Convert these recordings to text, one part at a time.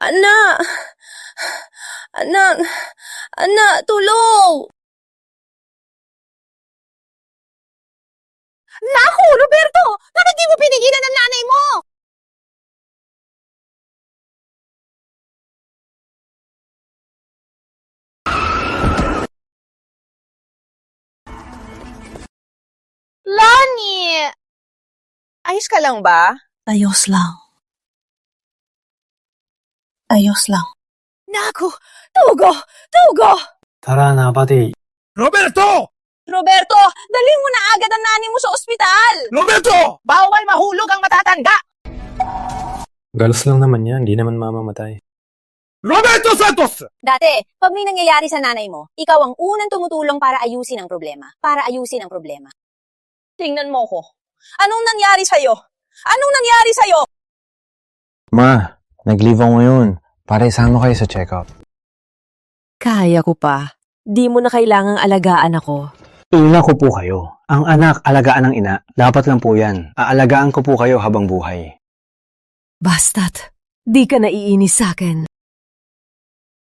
Anak! Anak! Anak, tulong! Naku, Roberto! Bakit di mo pinigilan ang nanay mo? Lani! Ayos ka lang ba? Ayos lang. Ayos lang. Naku! Tugo! Tugo! Tara na, pati. Roberto! Roberto, dalhin mo na agad ang nanay mo sa ospital! Roberto! Bawal mahulog ang matatanda! Galos lang naman yan, di naman mamamatay. Roberto Santos! Dati, pag may nangyayari sa nanay mo, ikaw ang unang tumutulong para ayusin ang problema. Tingnan mo ko. Anong nangyari sa'yo? Anong nangyari sa'yo? Ma, nag-leave ako ngayon. Para isama kayo sa check-up. Kaya ko pa. Di mo na kailangang alagaan ako. Ina ko po kayo. Ang anak, alagaan ng ina. Dapat lang po yan. Aalagaan ko po kayo habang buhay. Basta't, di ka naiinis sa'kin.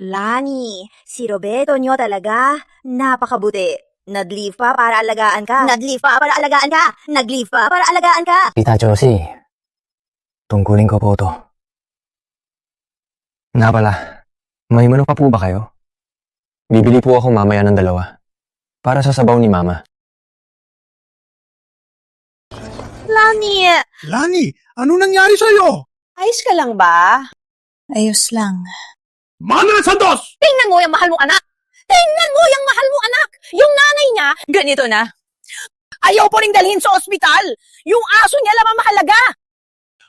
Lani, si Roberto nyo talaga napakabuti. Nag-leave pa para alagaan ka. Tita Josie, tungkulin ko po to. Nga pala, may mano pa po ba kayo? Bibili po ako mamaya ng 2. Para sa sabaw ni Mama. Lani! Lani, ano nangyari sa'yo? Ayos ka lang ba? Ayos lang. Manuel Santos! Tingnan mo yung mahal mong anak! Tingnan mo yung mahal mong anak! Yung nanay niya, ganito na. Ayaw po ring dalhin sa ospital! Yung aso niya lamang mahalaga!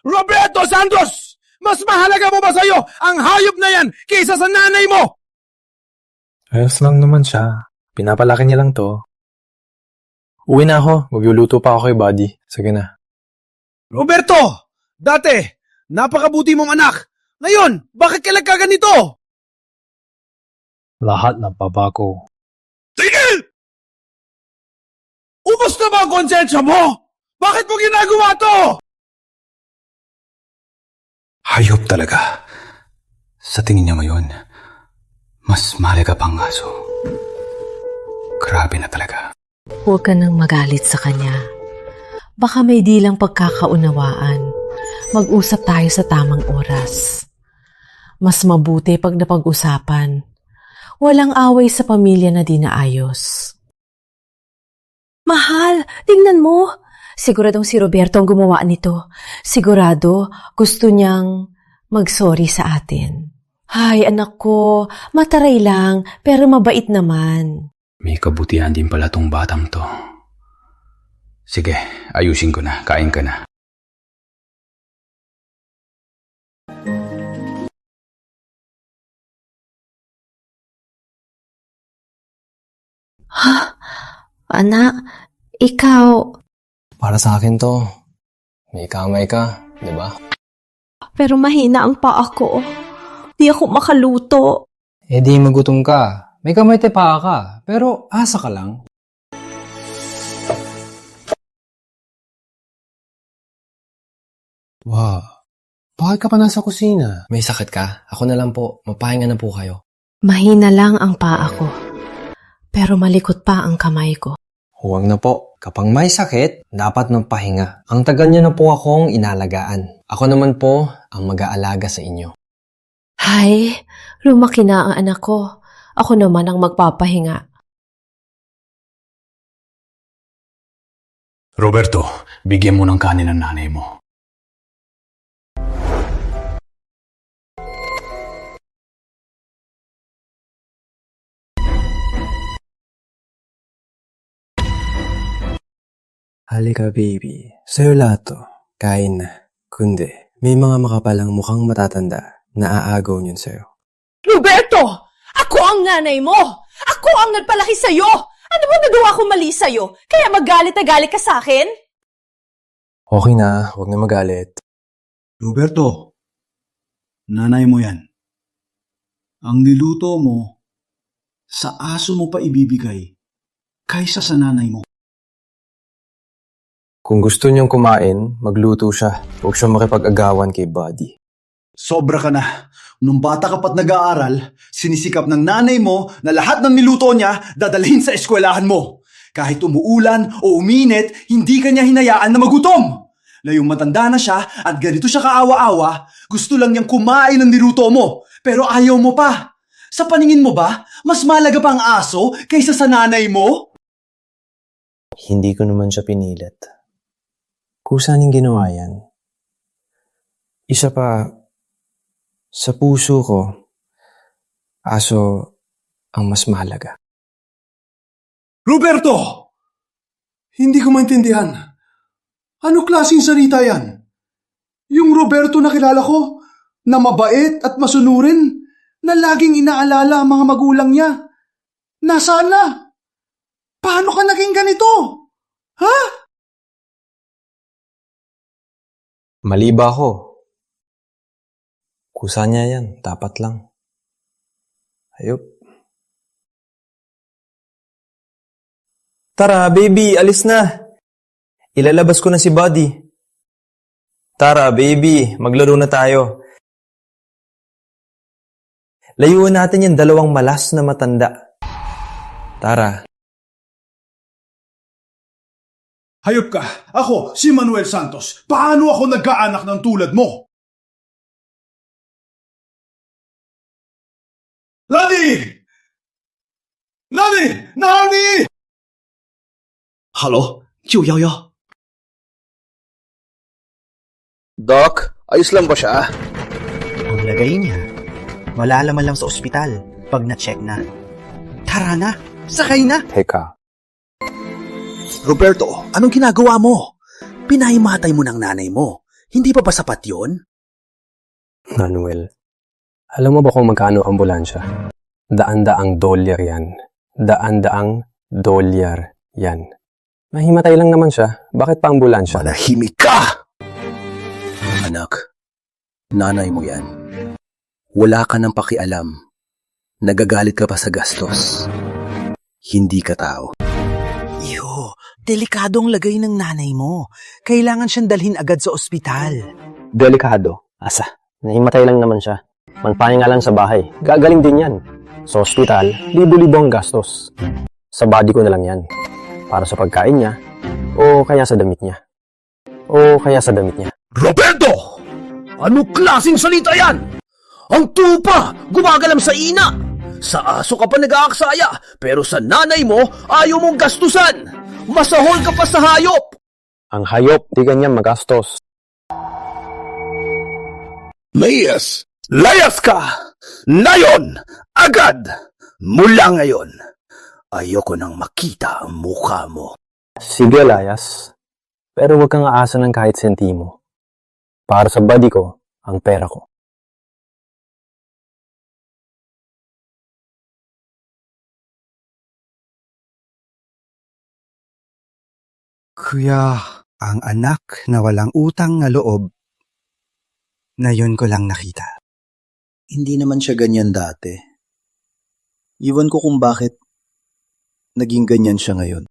Roberto Santos! Mas mahalaga mo ba sa'yo ang hayop na yan kaysa sa nanay mo? Ayos lang naman siya. Pinapalaki niya lang to. Uwi na ako. Magluluto pa ako kay Buddy. Sige na. Roberto! Dati, napakabuti mong anak. Ngayon, bakit ka nagkaganito? Lahat ng babago. Tigil! Ubos na ba ang konsensya mo? Bakit mo ginagawa to? Hayop talaga. Sa tingin niya ngayon, mas mahalaga pang aso. Grabe na talaga. Huwag ka nang magalit sa kanya. Baka may di lang pagkakaunawaan. Mag-usap tayo sa tamang oras. Mas mabuti pag napag-usapan. Walang away sa pamilya na di naayos. Mahal, tingnan mo. Siguradong si Roberto ang gumawa nito. Sigurado gusto niyang mag-sorry sa atin. Hay, anak ko, mataray lang pero mabait naman. May kabutihan din pala tong batang to. Sige, ayusin ko na. Kain ka na. Ha? Anak, ikaw... Para sa akin to. May kamay ka, di ba? Pero mahina ang paa ko. Di ako makaluto. Eh di magutom ka. May kamay pa ka. Pero asa ka lang. Wow. Bakit ka pa nasa kusina? May sakit ka? Ako na lang po. Mapahinga na po kayo. Mahina lang ang paa ko. Pero malikot pa ang kamay ko. Huwag na po. Kapag may sakit, dapat ng pahinga. Ang tagal niyo na po akong inalagaan. Ako naman po ang mag-aalaga sa inyo. Hay, lumaki na ang anak ko. Ako naman ang magpapahinga. Roberto, bigyan mo ng kanin ang nanay mo. Halika baby, sa'yo lahat to. Kain na. Kundi, may mga makapalang mukhang matatanda na aagaw niyon sa'yo. Roberto! Ako ang nanay mo! Ako ang nagpalaki sa'yo! Ano ba nagawa ko mali sa'yo? Kaya magalit na galit ka sa akin? Okay na, huwag na magalit. Roberto, nanay mo yan. Ang niluto mo, sa aso mo pa ibibigay kaysa sa nanay mo. Kung gusto niyong kumain, magluto siya. Huwag siyang makipag-agawan kay Buddy. Sobra ka na. Nung bata ka pa't nag-aaral, sinisikap ng nanay mo na lahat ng niluto niya dadalhin sa eskwelahan mo. Kahit umuulan o uminit, hindi ka niya hinayaan na magutom. Layong matanda na siya at ganito siya kaawa-awa, gusto lang niyang kumain ng niluto mo, pero ayaw mo pa. Sa paningin mo ba, mas malaga pa ang aso kaysa sa nanay mo? Hindi ko naman siya pinilit. Kusa niyang ginawa yan. Isa pa, sa puso ko, aso ang mas mahalaga. Roberto! Hindi ko maintindihan. Ano klaseng salita yan? Yung Roberto na kilala ko, na mabait at masunurin, na laging inaalala ang mga magulang niya. Nasaan na? Paano ka naging ganito? Ha? Mali ba ako? Kusa niya yan, tapat lang. Ayop. Tara, baby, alis na. Ilalabas ko na si Buddy. Tara, baby, maglaro na tayo. Layuan natin yung dalawang malas na matanda. Tara. Hayop ka! Ako, si Manuel Santos. Paano ako nagkaanak ng tulad mo? Lani! Lani! Nani! Hello? 911? Doc, ayos lang ba siya? Ang lagay niya, malalaman lang sa ospital pag na-check na. Tara na, sakay na! Teka. Roberto, anong ginagawa mo? Pinahimatay mo ng nanay mo. Hindi pa ba sapat yun? Manuel, alam mo ba kung magkano ambulansya? Daan-daang dolyar yan. Daan-daang dolyar yan. Mahimatay lang naman siya. Bakit pa ambulansya? Manahimik ka! Anak, nanay mo yan. Wala ka ng pakialam. Nagagalit ka pa sa gastos. Hindi ka tao. Iyo, delikadong lagay ng nanay mo. Kailangan siyang dalhin agad sa ospital. Delikado. Asa? Nahimatay lang naman siya. Magpahinga lang sa bahay. Gagaling din yan. Sa ospital, libo-libo ang gastos. Sa body ko na lang yan. Para sa pagkain niya, o kaya sa damit niya. Roberto! Anong klaseng salita yan? Ang tupa! Gumagalam sa ina! Sa aso ka pa nag-aaksaya, pero sa nanay mo, ayaw mong gastusan! Masahol ka pa sa hayop! Ang hayop, di ganyan magastos. Layas! Layas ka! Nayon! Agad! Mula ngayon, ayoko nang makita ang mukha mo. Sige, layas. Pero huwag kang aasa ng kahit sentimo. Para sa body ko, ang pera ko. Kuya, ang anak na walang utang na loob, na yun ko lang nakita. Hindi naman siya ganyan dati. Iwan ko kung bakit naging ganyan siya ngayon.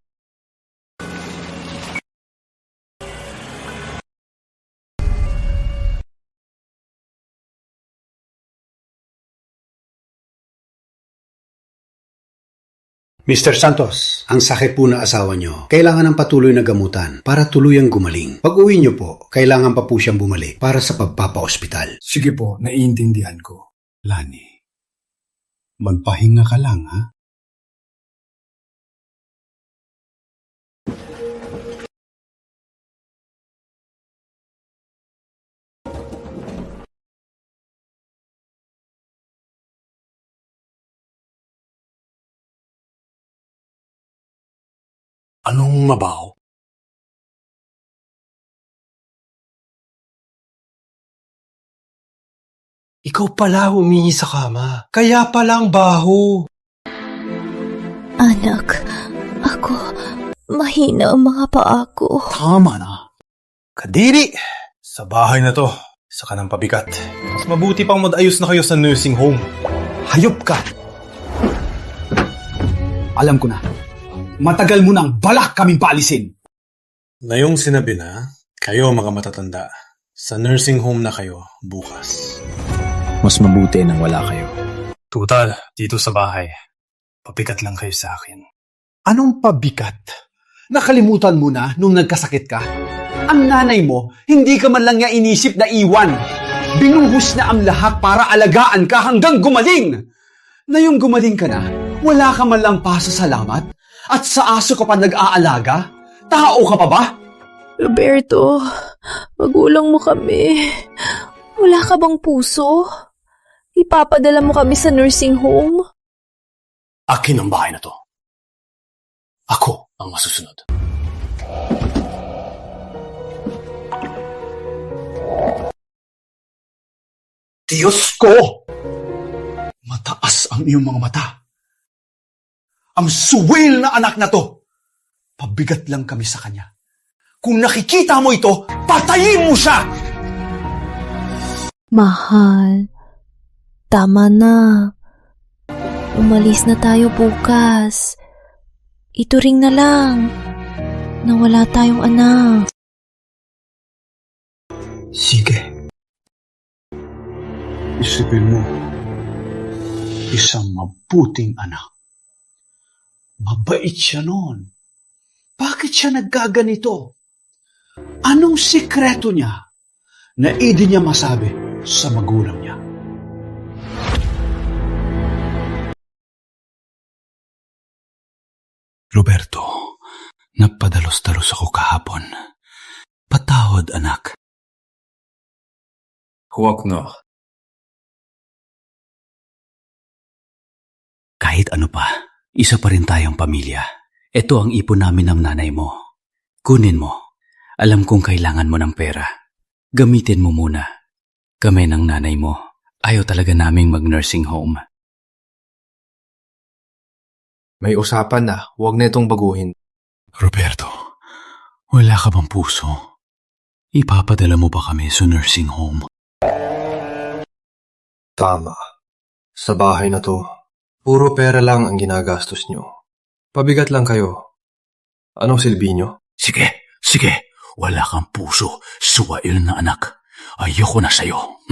Mr. Santos, ang sakit po na asawa nyo, kailangan ng patuloy na gamutan para tuluyang gumaling. Pag-uwi nyo po, kailangan pa po siyang bumalik para sa pagpapa-ospital. Sige po, naiintindihan ko. Lani, magpahinga ka lang, ha? Anong mabaho? Ikaw pala humingi sa kama. Kaya pala ang baho. Anak, ako, mahina ang mga paa ko. Tama na. Kadiri! Sa bahay na to, isa ka ng pabigat. Mas mabuti pang mag-ayos na kayo sa nursing home. Hayop ka! Alam ko na. Matagal mo nang balak kaming paalisin. Na yung sinabi na, kayo mga matatanda, sa nursing home na kayo bukas. Mas mabuti nang wala kayo. Tutal, dito sa bahay. Pabigat lang kayo sa akin. Anong pabigat? Nakalimutan mo na nung nagkasakit ka? Ang nanay mo, hindi ka man lang niya inisip na iwan. Binuhos na ang lahat para alagaan ka hanggang gumaling. Na yung gumaling ka na, wala ka man lang pasasalamat? At sa aso ka pa nag-aalaga? Tao ka pa ba? Roberto, magulang mo kami. Wala ka bang puso? Ipapadala mo kami sa nursing home? Akin ang bahay na to. Ako ang masusunod. Diyos ko! Mataas ang iyong mga mata. Ang suwil na anak na to. Pabigat lang kami sa kanya. Kung nakikita mo ito, patayin mo siya! Mahal, tama na. Umalis na tayo bukas. Ituring na lang na wala tayong anak. Sige. Isipin mo, isang mabuting anak. Mabait siya noon. Bakit siya nagkaganito? Anong sikreto niya na hindi niya masabi sa magulang niya? Roberto, napadalos-dalos ako kahapon. Patawad, anak. Huwag na. Kahit ano pa, isa pa rin tayong pamilya. Ito ang ipon namin ng nanay mo. Kunin mo. Alam kong kailangan mo ng pera. Gamitin mo muna. Kami ng nanay mo. Ayaw talaga naming mag-nursing home. May usapan na, huwag na itong baguhin. Roberto, wala ka bang puso? Ipapadala mo ba kami sa nursing home? Tama. Sa bahay na to, puro pera lang ang ginagastos nyo. Pabigat lang kayo. Anong silbi nyo? Sige. Wala kang puso, suwail na anak. Ayoko na sa'yo.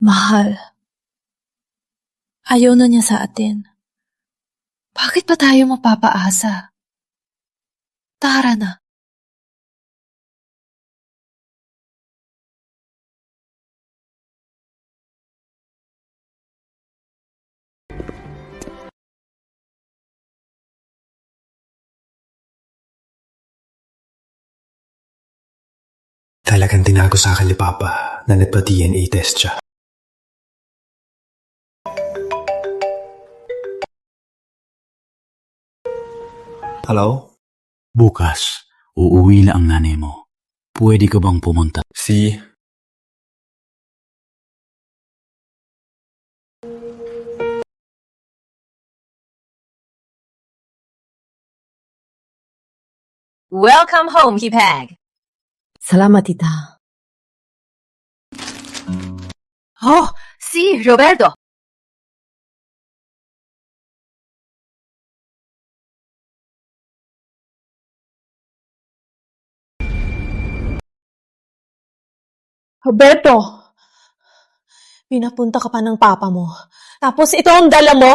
Mahal, ayaw na niya sa atin. Bakit pa tayo mapapaasa? Tara na. Talagang tinago sa akin ni Papa na nagpa-DNA test siya. Hello? Bukas, uuwi na ang nanay mo. Pwede ka bang pumunta? Welcome home, Kipag. Salamat, tita. Oh, si Roberto. Roberto! Pinapunta ka pa ng papa mo. Tapos ito ang dala mo?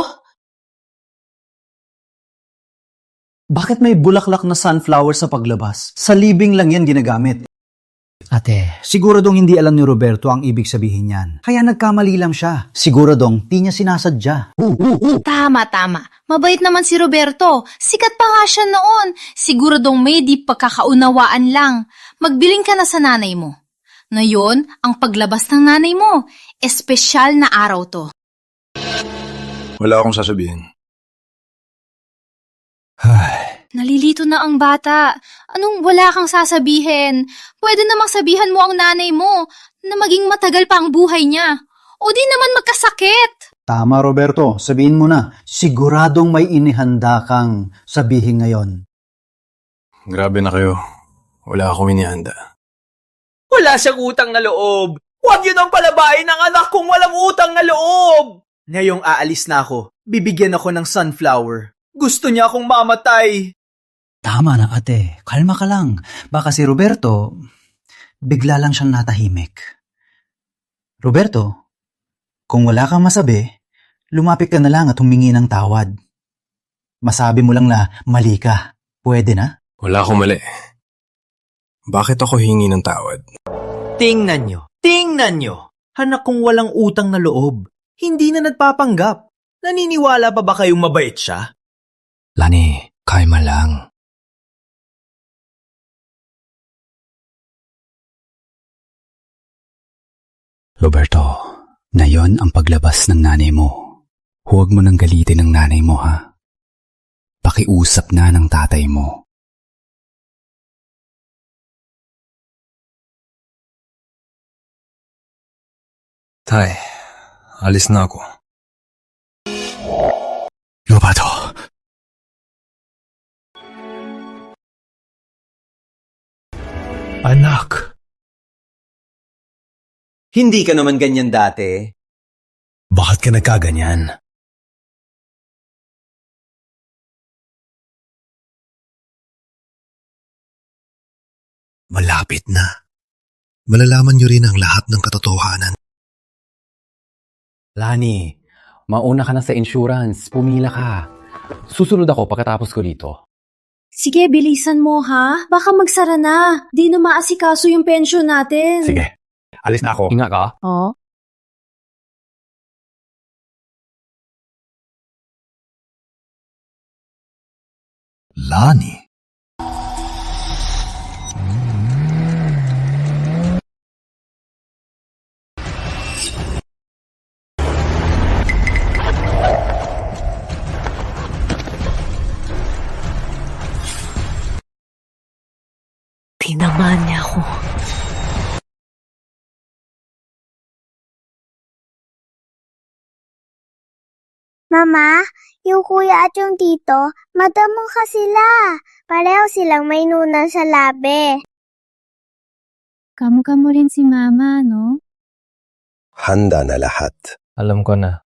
Bakit may bulaklak na sunflower sa paglabas? Sa libing lang yan ginagamit. Ate, siguradong hindi alam ni Roberto ang ibig sabihin niyan. Kaya nagkamali lang siya. Siguradong di niya sinasadya. Tama. Mabait naman si Roberto. Sikat pa nga siya noon. Siguradong may di pagkakaunawaan lang. Magbiling ka na sa nanay mo. Ngayon, ang paglabas ng nanay mo. Espesyal na araw to. Wala akong sasabihin. Nalilito na ang bata. Anong wala kang sasabihin? Pwede namang sabihan mo ang nanay mo na maging matagal pa ang buhay niya. O di naman magkasakit. Tama, Roberto. Sabihin mo na. Siguradong may inihanda kang sabihin ngayon. Grabe na kayo. Wala akong inihanda. Wala siyang utang na loob. Huwag yun ang palabain ng anak kong walang utang na loob. Ngayong aalis na ako, bibigyan ako ng sunflower. Gusto niya akong mamatay. Tama na, ate. Kalma ka lang. Baka si Roberto, bigla lang siyang natahimik. Roberto, kung wala kang masabi, lumapit ka na lang at humingi ng tawad. Masabi mo lang na mali ka. Pwede na? Wala akong mali. Bakit ako hingi ng tawad? Tingnan nyo. Anak kong walang utang na loob. Hindi na nagpapanggap. Naniniwala pa ba kayong mabait siya? Lani, kalma lang. Roberto, ngayon ang paglabas ng nanay mo. Huwag mo nang galitin ang nanay mo, ha? Pakiusap na ng tatay mo. Tay, alis na ako. Roberto! Anak! Hindi ka naman ganyan dati. Bakit ka nagkaganyan? Malapit na. Malalaman niyo rin ang lahat ng katotohanan. Lani, mauna ka na sa insurance. Pumila ka. Susunod ako pagkatapos ko dito. Sige, bilisan mo ha. Baka magsara na. Di na maasikaso yung pensyon natin. Sige, alis na ako. Ingat ka. Oh? Lani. Tinamaan niya ako. Mama, yung kuya at yung tito, madamo ka sila. Pareho silang may nunan sa labi. Kamukha mo rin si Mama, no? Handa na lahat. Alam ko na.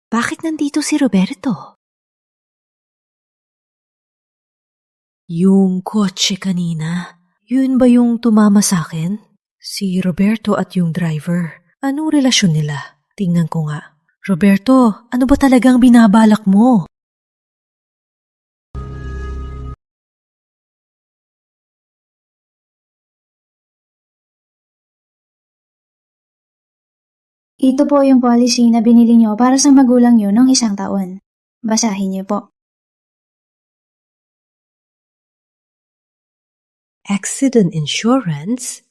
Bakit nandito si Roberto? Yung kotse kanina, yun ba yung tumama sa akin? Si Roberto at yung driver. Anong relasyon nila? Tingnan ko nga. Roberto, ano ba talagang binabalak mo? Ito po yung policy na binili nyo para sa magulang nyo ng 1 taon. Basahin niyo po. Accident insurance?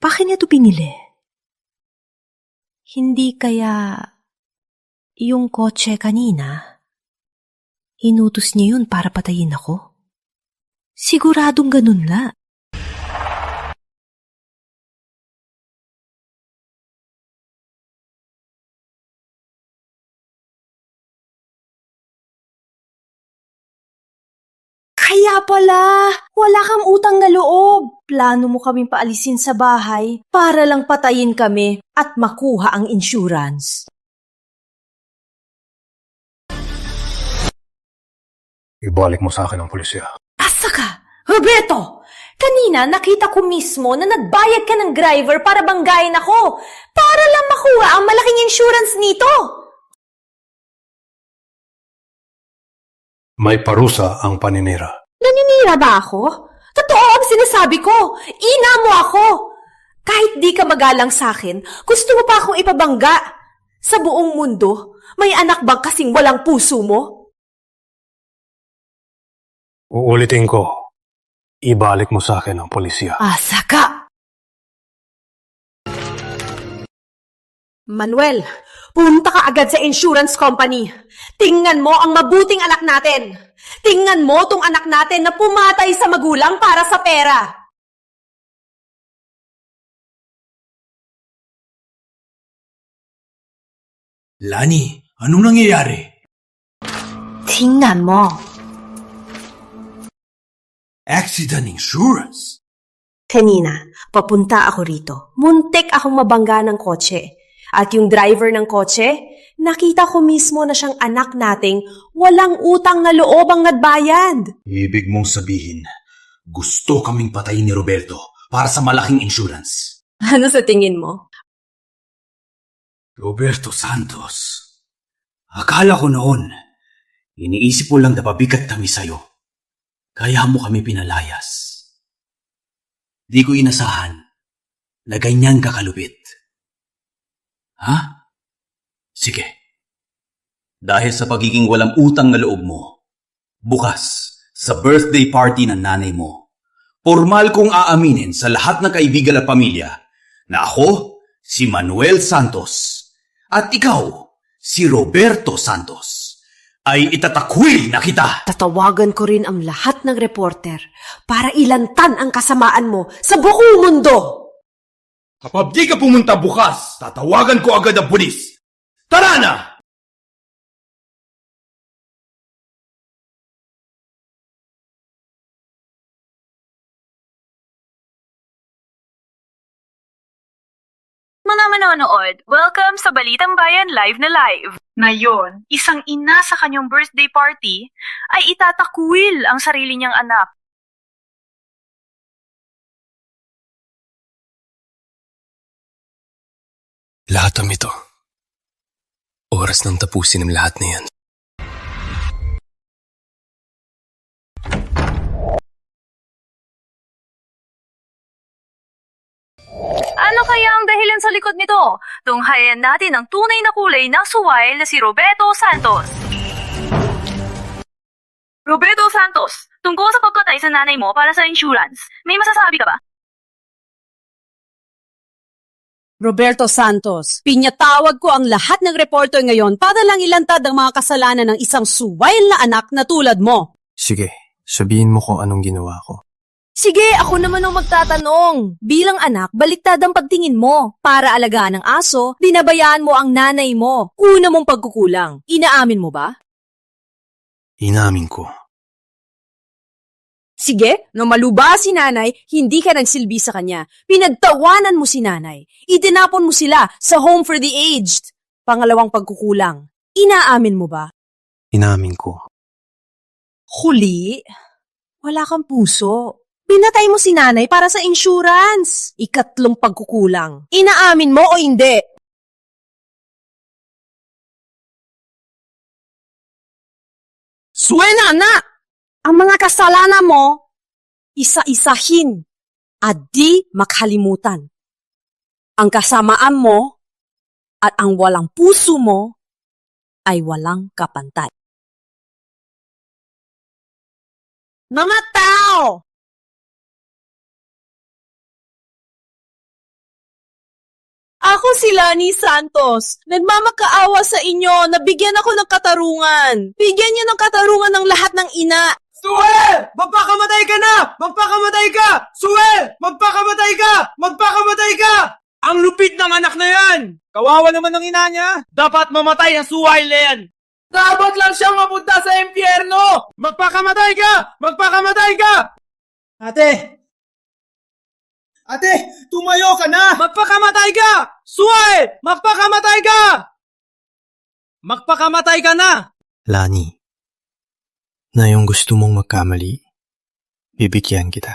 Bakit niya ito pinili? Hindi kaya yung kotse kanina, inutos niya yun para patayin ako? Siguradong ganun la. Kaya pala, wala kang utang na loob. Plano mo kaming paalisin sa bahay para lang patayin kami at makuha ang insurance. Ibalik mo sa akin ang pulisya. Asa ka? Roberto! Kanina nakita ko mismo na nagbayad ka ng driver para banggain ako para lang makuha ang malaking insurance nito. May parusa ang paninira. Naninira ba ako? Totoo ang sinasabi ko. Ina mo ako. Kahit di ka magalang sa akin, gusto mo pa akong ipabangga. Sa buong mundo, may anak bang kasing walang puso mo? Uulitin ko. Ibalik mo sa akin ang pulisya. Asa ka! Manuel, punta ka agad sa insurance company. Tingnan mo ang mabuting anak natin. Tingnan mo tong anak natin na pumatay sa magulang para sa pera. Lani, anong nangyayari? Tingnan mo. Accident insurance? Kanina, papunta ako rito. Muntik akong mabangga ng kotse. At yung driver ng kotse, nakita ko mismo na siyang anak nating walang utang na loob ang nagbayad. Ibig mong sabihin, gusto kaming patayin ni Roberto para sa malaking insurance. Ano sa tingin mo? Roberto Santos, akala ko noon, iniisip mo lang na pabigat kami sa'yo. Kaya mo kami pinalayas. Di ko inasahan na ganyan kakalupit. Ha? Sige. Dahil sa pagiging walang utang na loob mo, bukas, sa birthday party ng nanay mo, formal kong aaminin sa lahat ng kaibigan at pamilya na ako, si Manuel Santos, at ikaw, si Roberto Santos, ay itatakwil na kita. Tatawagan ko rin ang lahat ng reporter para ilantan ang kasamaan mo sa buong mundo. Kapag di ka pumunta bukas, tatawagan ko agad ang pulis. Tara na! Mga manonood, welcome sa Balitang Bayan Live na live. Ngayon, isang ina sa kanyang birthday party ay itatakwil ang sarili niyang anak. Lahat ng ito. Oras nang tapusin ang lahat na yan. Ano kaya ang dahilan sa likod nito? Tunghayan natin ang tunay na kulay ng suway na si Roberto Santos. Roberto Santos, tungkol sa pagkatay sa nanay mo para sa insurance, may masasabi ka ba? Roberto Santos, pinyatawag ko ang lahat ng reporter ngayon para lang ilantad ang mga kasalanan ng isang suwail na anak na tulad mo. Sige, sabihin mo kung anong ginawa ko. Sige, ako naman ang magtatanong. Bilang anak, baliktad ang pagtingin mo. Para alagaan ng aso, dinabayaan mo ang nanay mo. Una mong pagkukulang. Inaamin mo ba? Inamin ko. Sige, nung maluba si nanay, hindi ka nagsilbi sa kanya. Pinagtawanan mo si nanay. Itinapon mo sila sa home for the aged. Pangalawang pagkukulang. Inaamin mo ba? Inamin ko. Huli, wala kang puso. Pinatay mo si nanay para sa insurance. Ikatlong pagkukulang. Inaamin mo o hindi? Suwena na! Ang mga kasalanan mo, isa-isahin at di makalimutan. Ang kasamaan mo at ang walang puso mo ay walang kapantay. Mga tao! Ako si Lani Santos. Nagmamakaawa sa inyo na bigyan ako ng katarungan. Bigyan niyo ng katarungan ng lahat ng ina. Suel! Magpakamatay ka na! Magpakamatay ka! Suel! Magpakamatay ka! Magpakamatay ka! Ang lupit ng anak na yan! Kawawa naman ng ina niya! Dapat mamatay ang suwail na yan! Dapat lang siyang mapunta sa impyerno! Magpakamatay ka! Magpakamatay ka! Ate! Ate! Tumayo ka na! Magpakamatay ka! Suwail! Magpakamatay ka! Magpakamatay ka na! Lani, na yung gusto mong magkamali, bibigyan kita.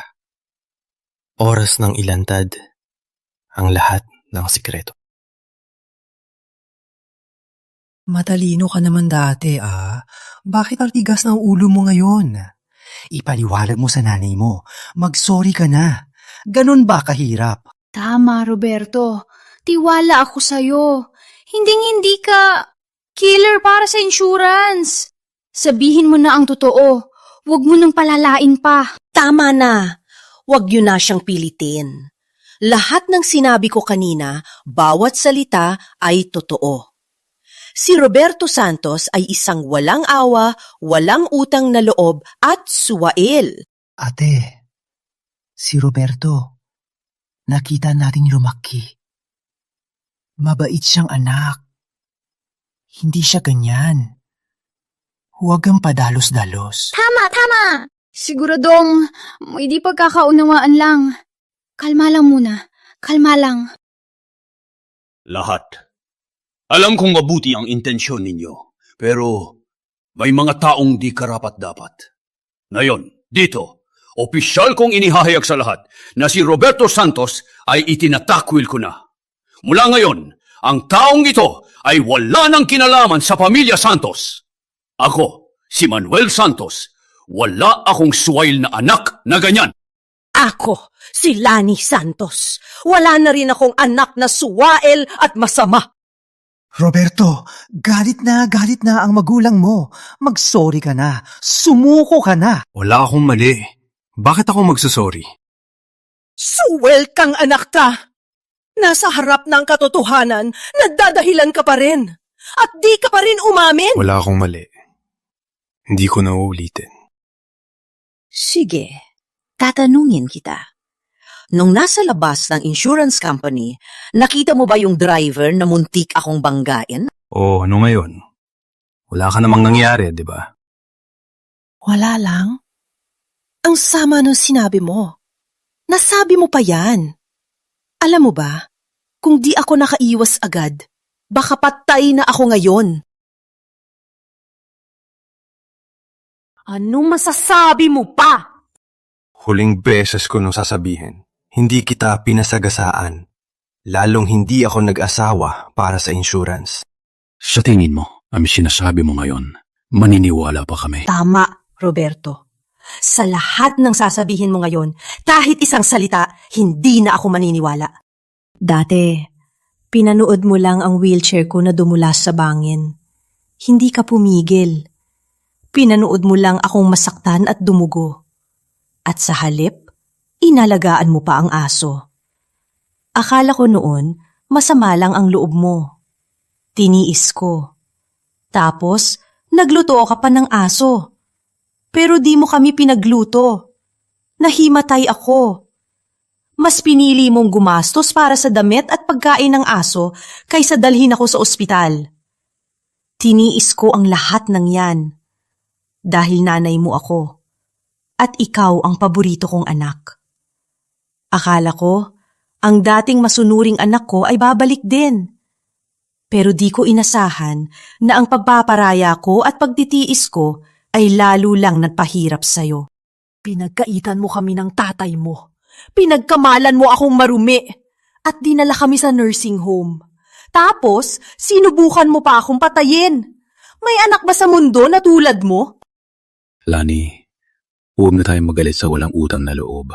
Oras ng ilantad ang lahat ng sikreto. Matalino ka naman dati, ah. Bakit ang tigas ng ulo mo ngayon? Ipaliwanag mo sa nanay mo. Mag-sorry ka na. Ganun ba kahirap? Tama, Roberto. Tiwala ako sa'yo. Hinding-hindi ka killer para sa insurance. Sabihin mo na ang totoo. Huwag mo nang palalain pa. Tama na. Huwag yun na siyang pilitin. Lahat ng sinabi ko kanina, bawat salita ay totoo. Si Roberto Santos ay isang walang awa, walang utang na loob at suwail. Ate, si Roberto, nakita natin lumaki. Mabait siyang anak. Hindi siya ganyan. Huwag kang padalos-dalos. Tama! Siguradong may di pagkakaunawaan lang. Kalma lang muna. Kalma lang. Lahat. Alam kong mabuti ang intensyon ninyo, pero may mga taong di karapat-dapat. Ngayon, dito, opisyal kong inihahayag sa lahat na si Roberto Santos ay itinatakwil ko na. Mula ngayon, ang taong ito ay wala nang kinalaman sa pamilya Santos. Ako, si Manuel Santos, wala akong suwail na anak na ganyan. Ako, si Lani Santos. Wala na rin akong anak na suwail at masama. Roberto, galit na ang magulang mo. Mag-sorry ka na. Sumuko ka na. Wala akong mali. Bakit ako magsasorry? Suwel kang anak ka. Nasa harap ng katotohanan, nagdadahilan ka pa rin. At di ka pa rin umamin. Wala akong mali. Hindi ko na uulitin. Sige, tatanungin kita. Nung nasa labas ng insurance company, nakita mo ba yung driver na muntik akong banggain? Oo, ano ngayon? Wala ka namang nangyari, di ba? Wala lang. Ang sama ng sinabi mo. Nasabi mo pa yan. Alam mo ba, kung di ako nakaiwas agad, baka patay na ako ngayon. Ano masasabi mo pa? Huling beses ko nung sasabihin, hindi kita pinasagasaan. Lalong hindi ako nag-asawa para sa insurance. Sa tingin mo, ang sinasabi mo ngayon, maniniwala pa kami? Tama, Roberto. Sa lahat ng sasabihin mo ngayon, kahit isang salita, hindi na ako maniniwala. Dati, pinanood mo lang ang wheelchair ko na dumulas sa bangin. Hindi ka pumigil. Pinanood mo lang akong masaktan at dumugo. At sa halip, inalagaan mo pa ang aso. Akala ko noon, masama lang ang loob mo. Tiniis ko. Tapos, nagluto ka pa ng aso. Pero di mo kami pinagluto. Nahimatay ako. Mas pinili mong gumastos para sa damit at pagkain ng aso kaysa dalhin ako sa ospital. Tiniis ko ang lahat ng yan. Dahil nanay mo ako. At ikaw ang paborito kong anak. Akala ko, ang dating masunuring anak ko ay babalik din. Pero di ko inasahan na ang pagpaparaya ko at pagtitiis ko ay lalo lang nagpahirap sa'yo. Pinagkaitan mo kami ng tatay mo. Pinagkamalan mo akong marumi. At dinala kami sa nursing home. Tapos, sinubukan mo pa akong patayin. May anak ba sa mundo na tulad mo? Lani, huwag na tayong magalit sa walang utang na loob.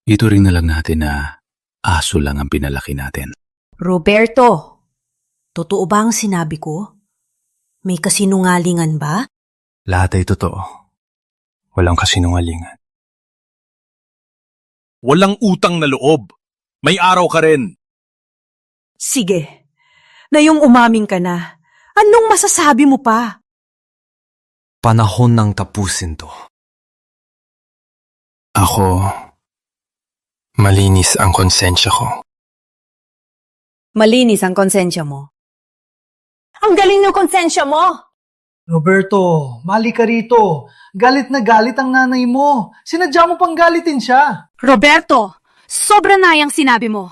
Ito rin na lang natin na aso lang ang pinalaki natin. Roberto, totoo ba ang sinabi ko? May kasinungalingan ba? Lahat ay totoo. Walang kasinungalingan. Walang utang na loob. May araw ka rin. Sige, na yung umaming ka na. Anong masasabi mo pa? Panahon ng tapusin to. Ako, malinis ang konsensya ko. Malinis ang konsensya mo. Ang galing ng konsensya mo! Roberto, mali ka rito. Galit na galit ang nanay mo. Sinadya mo pang galitin siya. Roberto, sobra na yung sinabi mo.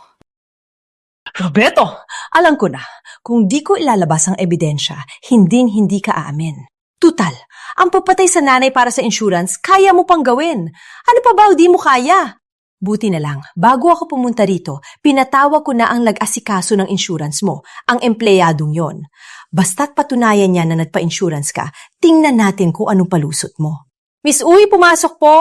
Roberto, alam ko na, kung di ko ilalabas ang ebidensya, hindi ka aamin. Tutal, ang pagpatay sa nanay para sa insurance, kaya mo pang gawin. Ano pa ba di mo kaya? Buti na lang, bago ako pumunta rito, pinatawag ko na ang nag-asikaso ng insurance mo, ang empleyadong yon. Basta't patunayan niya na nagpa-insurance ka, tingnan natin kung anong palusot mo. Miss Uy, pumasok po!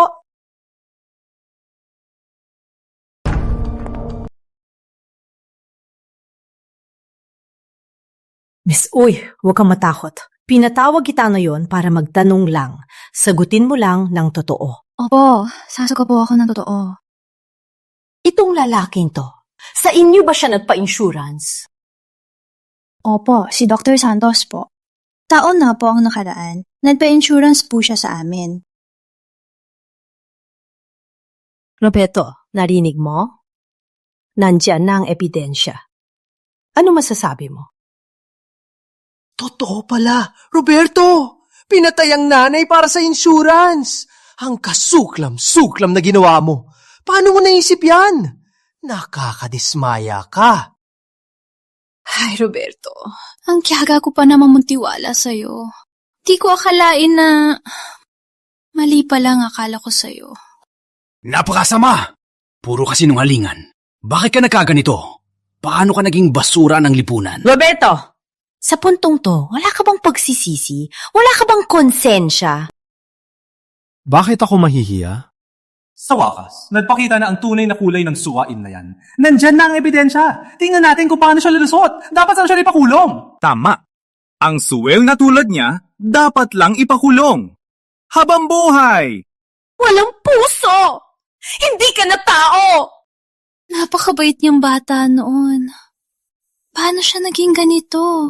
Miss Uy, huwag kang matakot. Pinatawag kita ngayon para magtanong lang. Sagutin mo lang ng totoo. Opo, sasagot po ako ng totoo. Itong lalaking to, sa inyo ba siya nagpa-insurance? Opo, si Dr. Santos po. Taon na po ang nakaraan. Nagpa-insurance po siya sa amin. Roberto, narinig mo? Nandyan na ang ebidensya. Ano masasabi mo? Totoo pala, Roberto! Pinatay ang nanay para sa insurance! Ang kasuklam-suklam na ginawa mo. Paano mo naisip yan? Nakakadismaya ka. Ay, Roberto, ang kiyaga ko pa naman muntiwala sa'yo. Di ko akalain na mali pa lang akala ko sa'yo. Napakasama! Puro ka sinungalingan. Bakit ka nagkaganito? Paano ka naging basura ng lipunan? Roberto! Sa puntong to, wala ka bang pagsisisi? Wala ka bang konsensya? Bakit ako mahihiya? Sa wakas, nagpakita na ang tunay na kulay ng suwain na yan. Nandyan na ang ebidensya. Tingnan natin kung paano siya lulusot. Dapat saan siya ipakulong. Tama. Ang suwel na tulad niya, dapat lang ipakulong. Habang buhay! Walang puso! Hindi ka na tao! Napakabait niyang bata noon. Paano siya naging ganito?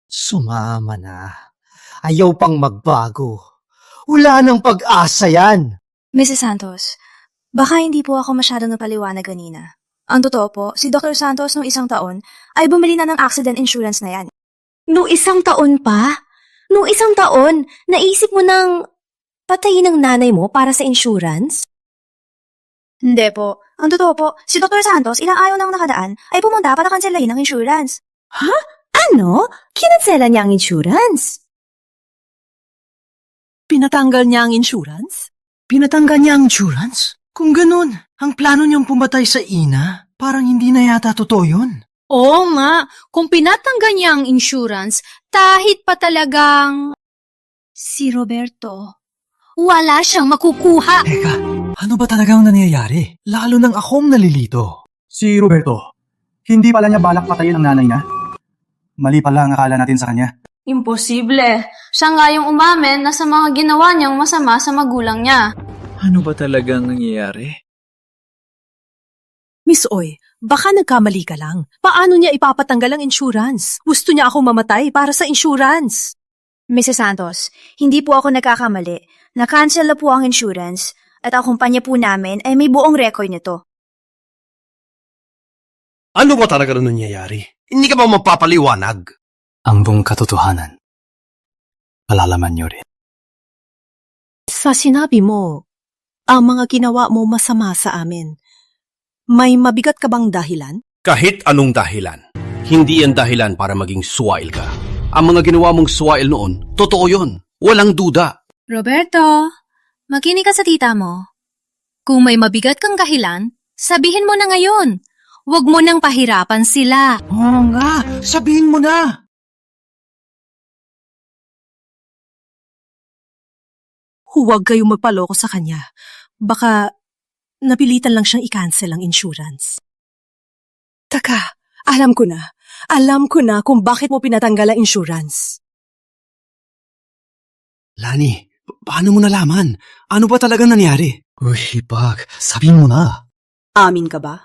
Sumama na. Ayaw pang magbago. Wala nang pag-asa yan. Mrs. Santos, baka hindi po ako masyadong napaliwanag kanina. Ang totoo po, si Dr. Santos nung isang taon ay bumili na ng accident insurance na yan. Nung isang taon pa? Nung isang taon, naisip mo nang patayin ang nanay mo para sa insurance? Hindi po. Ang totoo po, si Dr. Santos ilang araw nang nakadaan ay pumunta para kanselahin ang insurance. Ha? Ano? Kinansela niya ang insurance? Pinatanggal niya ang insurance? Pinatanggal niya ang insurance? Kung ganun, ang plano niyang pumatay sa ina, parang hindi na yata totoo yun. Oo nga, kung pinatanggal niya ang insurance, kahit pa talagang si Roberto, wala siyang makukuha. Teka, ano ba talagang nangyayari? Lalo nang akong nalilito. Si Roberto, hindi pala niya balak patayin ang nanay niya? Mali pala ang akala natin sa kanya. Imposible. Siya nga yung umamin na sa mga ginawa niyang masama sa magulang niya. Ano ba talagang nangyayari? Miss Oy, baka nagkamali ka lang. Paano niya ipapatanggal ang insurance? Gusto niya akong mamatay para sa insurance. Mrs. Santos, hindi po ako nagkakamali. Na-cancel na po ang insurance at ang kumpanya po namin ay may buong record nito. Ano ba talaga nangyayari? Hindi ka ba mapapaliwanag? Ang buong katotohanan, malalaman niyo rin. Sa sinabi mo, ang mga ginawa mo masama sa amin, may mabigat ka bang dahilan? Kahit anong dahilan, hindi yan dahilan para maging swail ka. Ang mga ginawa mong swail noon, totoo yun. Walang duda. Roberto, makinig ka sa tita mo. Kung may mabigat kang dahilan, sabihin mo na ngayon. Huwag mo nang pahirapan sila. Oo nga, sabihin mo na. Huwag kayong magpaloko sa kanya. Baka napilitan lang siyang i-cancel ang insurance. Taka, alam ko na. Alam ko na kung bakit mo pinatanggal ang insurance. Lani, paano mo nalaman? Ano ba talaga nangyari? Uy, Bak, sabihin mo na. Amin ka ba?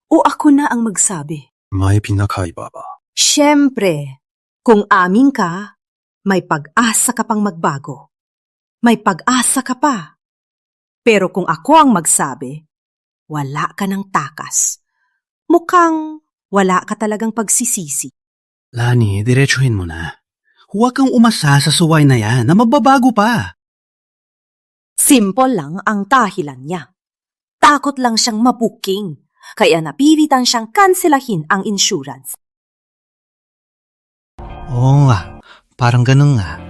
O ako na ang magsabi? May pinakaiba ba? Siyempre, kung amin ka, may pag-asa ka pang magbago. May pag-asa ka pa. Pero kung ako ang magsabi, wala ka ng takas. Mukhang wala ka talagang pagsisisi. Lani, diretsuhin mo na. Huwag kang umasa sa suway na yan na magbabago pa. Simple lang ang dahilan niya. Takot lang siyang mabuking, kaya napilitan siyang kanselahin ang insurance. Oo nga, parang ganun nga.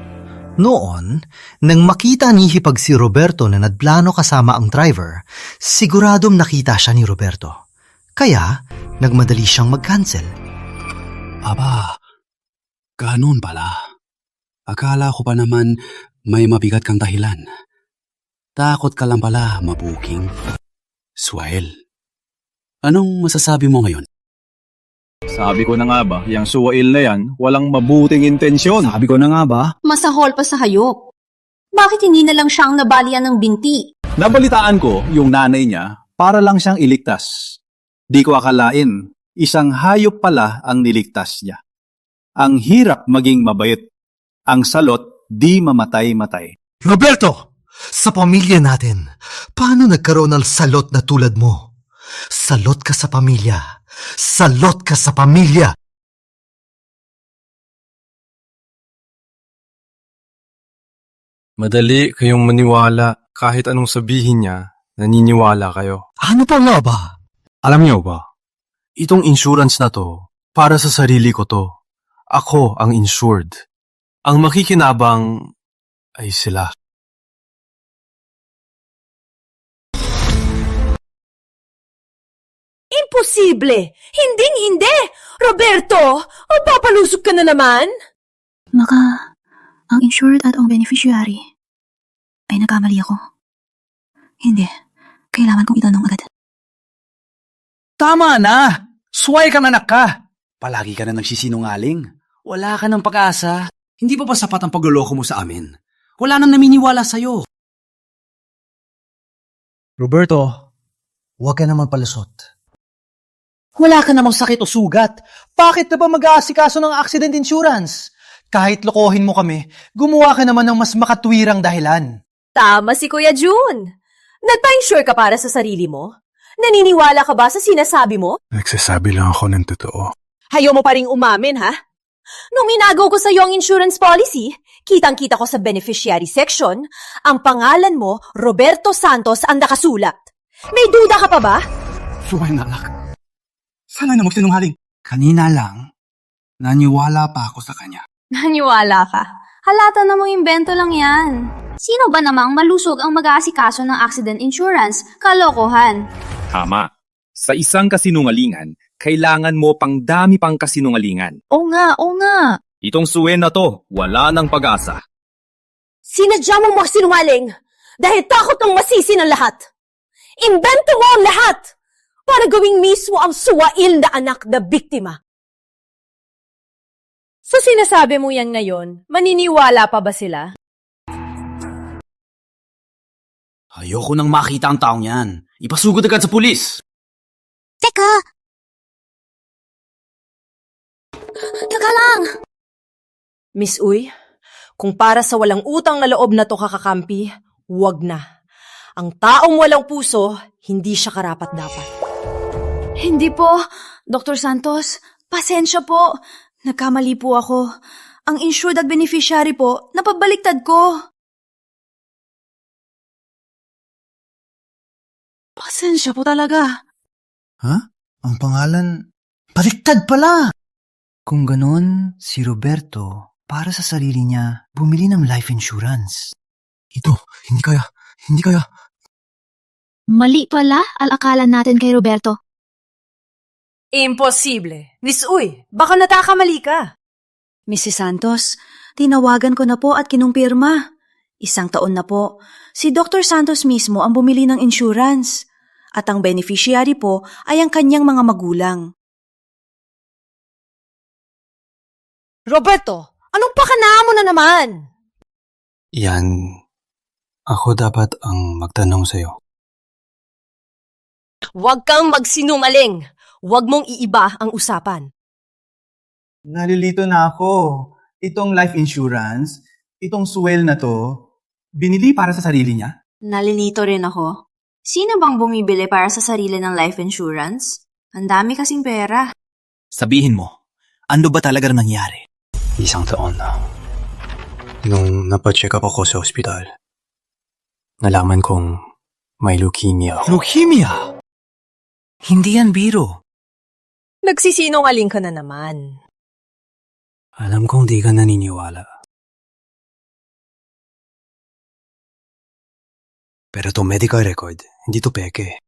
Noon, nang makita ni Hipag si Roberto na nagplano kasama ang driver, siguradong nakita siya ni Roberto. Kaya, nagmadali siyang mag-cancel. Aba, ganun pala. Akala ko pa naman may mabigat kang dahilan. Takot ka lang pala mabuking. Swael, anong masasabi mo ngayon? Sabi ko na nga ba, yung suwail na yan, walang mabuting intensyon. Sabi ko na nga ba? Masahol pa sa hayop. Bakit hindi na lang siya ang nabalian ng binti? Nabalitaan ko, yung nanay niya, para lang siyang iligtas. Di ko akalain, isang hayop pala ang niligtas niya. Ang hirap maging mabait. Ang salot, di mamatay-matay. Roberto! Sa pamilya natin, paano nagkaroon ng salot na tulad mo? Salot ka sa pamilya. Salot ka sa pamilya! Madali kayong maniwala kahit anong sabihin niya, naniniwala kayo. Ano pa nga ba? Alam niyo ba, itong insurance na to, para sa sarili ko to. Ako ang insured. Ang makikinabang ay sila. Imposible! Hinding-hindi! Roberto, o papalusog ka na naman? Baka ang insured at ang beneficiary ay nagkamali ako. Hindi. Kailangan kong itanong agad. Tama na! Suway ka nanak ka! Palagi ka na nagsisinungaling. Wala ka ng pag-asa. Hindi pa ba sapat ang pagluloko mo sa amin? Wala nang naminiwala sa'yo. Roberto, huwag ka naman palusot. Wala ka namang sakit o sugat. Bakit na ba mag-aasikaso ng accident insurance? Kahit lokohin mo kami, gumawa ka naman ng mas makatwirang dahilan. Tama si Kuya June. Nagpa-insure ka para sa sarili mo? Naniniwala ka ba sa sinasabi mo? Nagsasabi lang ako ng totoo. Hayo mo pa ring umamin, ha? Nung inagaw ko sa iyong insurance policy, kitang-kita ko sa beneficiary section, ang pangalan mo, Roberto Santos, ang nakasulat. May duda ka pa ba? Suway na anak. Sana na magsinungaling. Kanina lang, naniwala pa ako sa kanya. Naniwala ka? Halata namang imbento lang yan. Sino ba namang malusog ang mag-aasikaso ng accident insurance? Kalokohan. Tama. Sa isang kasinungalingan, kailangan mo pang dami pang kasinungalingan. Oo nga. Itong suwen na to, wala ng pag-asa. Sinadya mo sinungaling dahil takot ang masisi ng lahat. Imbento mo ang lahat para gawing mismo ang suwail na anak na biktima. So sinasabi mo yan ngayon, maniniwala pa ba sila? Ayoko nang makita ang taong yan. Ipasugod agad sa pulis. Teka lang! Miss Uy, kung para sa walang utang na loob na to kakakampi, wag na. Ang taong walang puso, hindi siya karapat-dapat. Hindi po, Dr. Santos. Pasensya po. Nagkamali po ako. Ang insured at beneficiary po, napabaliktad ko. Pasensya po talaga. Ha? Ang pangalan, baliktad pala! Kung ganon, si Roberto, para sa sarili niya, bumili ng life insurance. Ito, hindi kaya. Mali pala al-akala natin kay Roberto. Imposible. Miss Uy, baka natakamali ka. Mrs. Santos, tinawagan ko na po at kinumpirma. 1 taon na po. Si Dr. Santos mismo ang bumili ng insurance. At ang beneficiary po ay ang kanyang mga magulang. Roberto, anong pakanaan mo na naman? Yan, ako dapat ang magtanong sa'yo. Huwag kang magsinungaling. Huwag mong iiba ang usapan. Nalilito na ako. Itong life insurance, itong swell na to, binili para sa sarili niya? Nalinito rin ako. Sino bang bumibili para sa sarili ng life insurance? Ang dami kasing pera. Sabihin mo, ano ba talaga nangyari? 1 taon na. Nung napacheck up ako sa ospital, nalaman kong may leukemia ako. Leukemia? Hindi yan biro. Nagsisinungaling ka na naman. Alam kong di ka naniniwala. Pero to medical record, hindi to peke.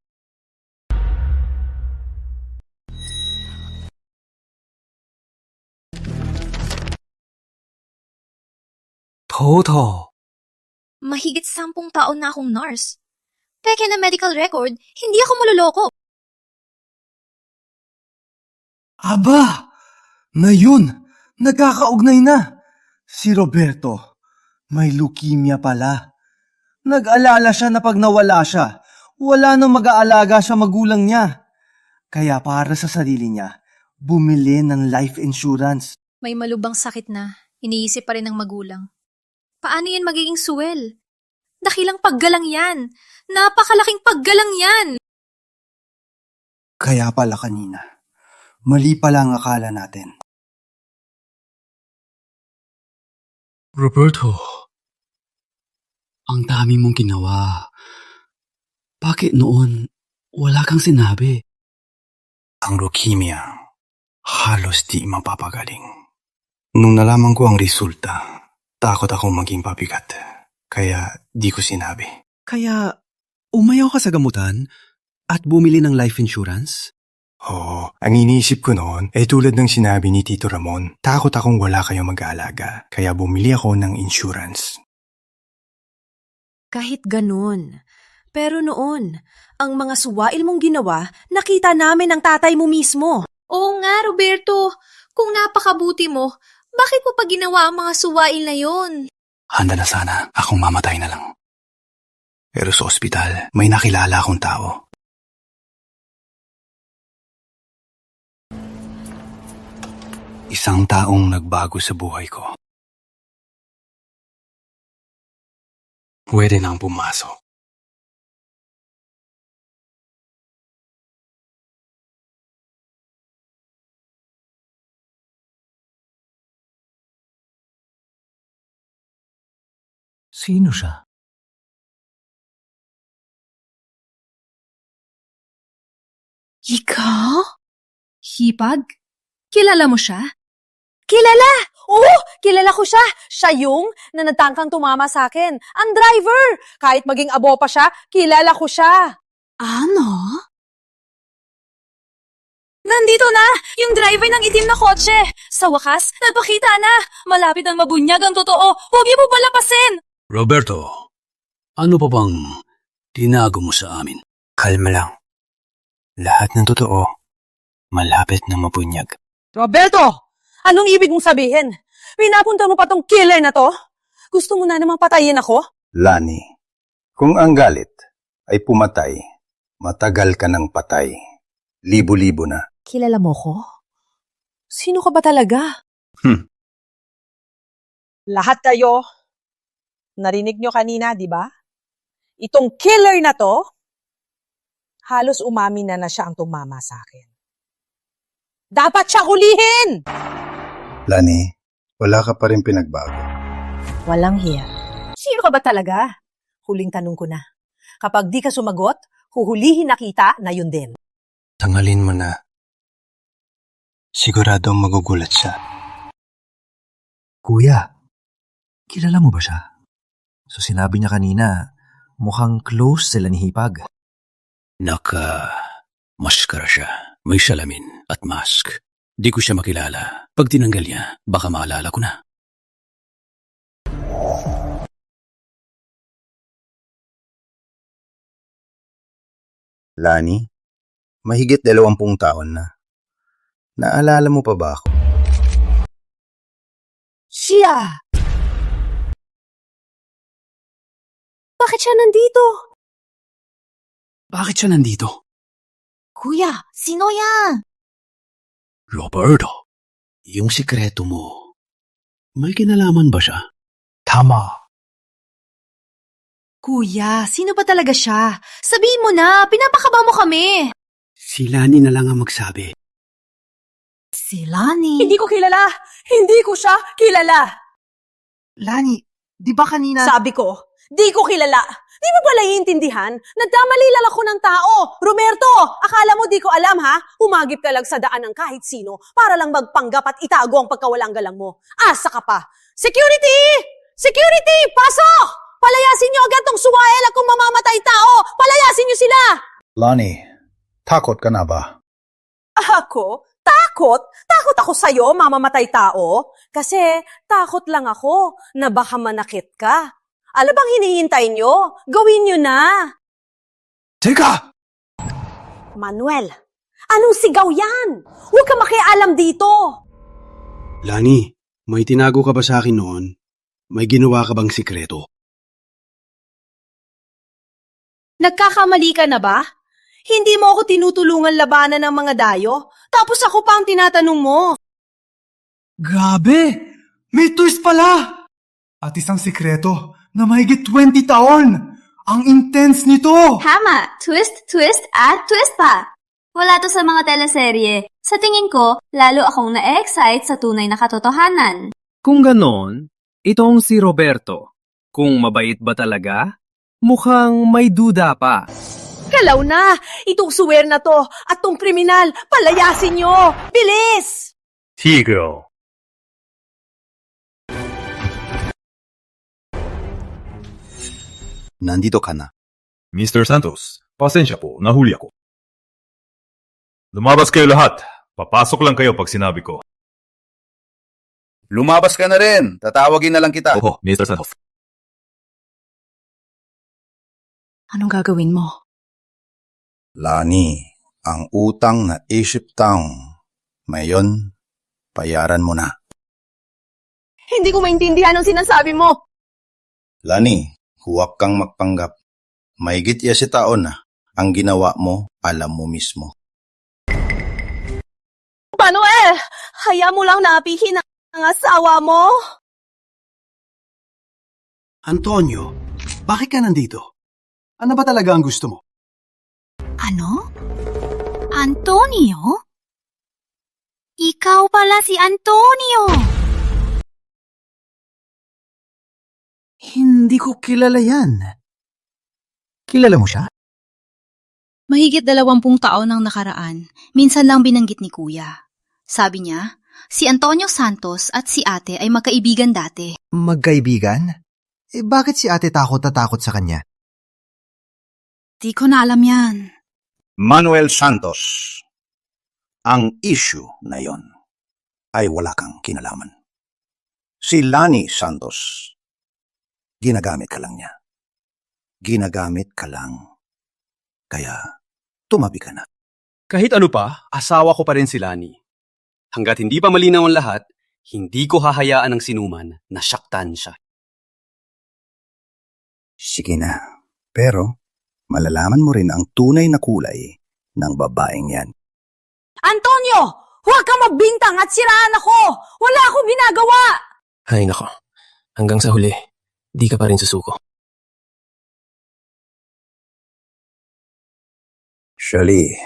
Toto. Mahigit 10 taon na akong nurse. Peke na medical record, hindi ako maluloko. Aba! Ngayon, nagkakaugnay na. Si Roberto, may leukemia pala. Nag-alala siya na pag nawala siya, Wala nang mag-aalaga sa magulang niya. Kaya para sa sarili niya, bumili ng life insurance. May malubang sakit na, iniisip pa rin ng magulang. Paano yan magiging suwel? Dakilang paggalang yan. Napakalaking paggalang yan. Kaya pala kanina, mali pala ang akala natin. Roberto, ang dami mong ginawa. Bakit noon wala kang sinabi? Ang leukemia, halos di mapapagaling. Nung nalaman ko ang resulta, takot akong maging pabigat. Kaya di ko sinabi. Kaya umayaw ka sa gamutan at bumili ng life insurance? Oo, ang iniisip ko noon ay tulad ng sinabi ni Tito Ramon, takot akong wala kayong mag-aalaga, kaya bumili ako ng insurance. Kahit ganun. Pero noon, ang mga suwail mong ginawa, nakita namin ng tatay mo mismo. Oo nga, Roberto. Kung napakabuti mo, bakit mo pa ginawa ang mga suwail na yon? Handa na sana akong mamatay na lang. Pero sa ospital, may nakilala akong tao. Isang taong nagbago sa buhay ko. Pwede nang pumasok. Sino siya? Ikaw? Hipag? Kilala mo siya? Kilala! Oo, kilala ko siya. Siya yung nanatangkang tumama sa akin. Ang driver! Kahit maging abo pa siya, kilala ko siya. Ano? Nandito na! Yung driver ng itim na kotse! Sa wakas, nagpakita na! Malapit ang mabunyag ang totoo! Huwag niyo po palapasin! Roberto, ano pa bang tinago mo sa amin? Kalma lang. Lahat ng totoo, malapit na mabunyag. Roberto! Anong ibig mong sabihin? Pinapunta mo pa tong killer na to? Gusto mo na namang patayin ako? Lani, kung ang galit ay pumatay, matagal ka ng patay. Libo-libo na. Kilala mo ko? Sino ka ba talaga? Lahat kayo, narinig nyo kanina, di ba? Itong killer na to, halos umamin na siya ang tumama sa akin. Dapat siya hulihin! Lani, wala ka pa rin pinagbago. Walang hiya. Sino ka ba talaga? Huling tanong ko na. Kapag di ka sumagot, huhulihin na kita na yun din. Tanggalin mo na. Siguradong magugulat siya. Kuya, kilala mo ba siya? So sinabi niya kanina, mukhang close sila ni Hipag. Naka-maskara siya. May salamin at mask. Di ko siya makilala. Pag tinanggal niya, baka maalala ko na. Lani, mahigit 20 taon na. Naalala mo pa ba ako? Siya! Bakit siya nandito? Bakit siya nandito? Kuya, sino yan? Roberto, yung sikreto mo, may kinalaman ba siya? Tama. Kuya, sino ba talaga siya? Sabihin mo na, pinapakaba mo kami. Si Lani na lang ang magsabi. Si Lani? Hindi ko kilala! Hindi ko siya kilala! Lani, di ba kanina... Sabi ko, di ko kilala! Di mo pala iintindihan? Nagkamali lang ako ng tao! Roberto, akala mo di ko alam ha? Humagip ka lang sa daan ng kahit sino para lang magpanggap at itago ang pagkawalang galang mo. Asa ka pa! Security! Security! Pasok! Palayasin niyo agad tong suwael at kung mamamatay tao! Palayasin niyo sila! Lani, takot ka na ba? Ako? Takot? Takot ako sa'yo, mamamatay tao? Kasi takot lang ako na baka manakit ka. Ano bang hinihintay nyo? Gawin nyo na! Teka! Manuel, anong sigaw yan? Huwag ka makialam dito! Lani, may tinago ka ba sa akin noon? May ginawa ka bang sikreto? Nagkakamali ka na ba? Hindi mo ako tinutulungan labanan ng mga dayo, tapos ako pa ang tinatanong mo. Grabe! May twist pala! At isang sikreto na mahigit 20 taon! Ang intense nito! Tama! Twist, twist, at twist pa! Wala to sa mga teleserye. Sa tingin ko, lalo akong na-excite sa tunay na katotohanan. Kung ganon, itong si Roberto, kung mabait ba talaga, mukhang may duda pa. Kalaw na! Itong suwer na to at tong kriminal, palayasin nyo! Bilis! Tigil. Nandito ka na. Mr. Santos, pasensya po, nahuli ako. Lumabas kayo lahat. Papasok lang kayo pag sinabi ko. Lumabas ka na rin. Tatawagin na lang kita. Opo, Mr. Santos. Anong gagawin mo? Lani, ang utang na isip taong mayon, bayaran mo na. Hindi ko maintindihan ang sinasabi mo. Lani, huwag kang magpanggap. Mahigit iya si taon na ang ginawa mo, alam mo mismo. Manuel, haya mo lang napihin ang asawa mo. Antonio, bakit ka nandito? Ano ba talaga ang gusto mo? Ano? Antonio? Ikaw pala si Antonio! Hindi ko kilala yan. Kilala mo siya? Mahigit 20 taon ang nakaraan. Minsan lang binanggit ni Kuya. Sabi niya, si Antonio Santos at si ate ay magkaibigan dati. Magkaibigan? Bakit si ate takot na takot sa kanya? Di ko na alam yan. Manuel Santos, ang issue na yon ay wala kang kinalaman. Si Lani Santos, ginagamit ka lang niya. Ginagamit ka lang. Kaya, tumabi ka na. Kahit ano pa, asawa ko pa rin si Lani. Hanggat hindi pa malinaw ang lahat, hindi ko hahayaan ng sinuman na saktan siya. Sige na. Pero, malalaman mo rin ang tunay na kulay ng babaeng yan. Antonio! Huwag kang magbintang at siraan ako! Wala akong ginagawa! Ay nako, hanggang sa huli, di ka pa rin susuko. Shirley,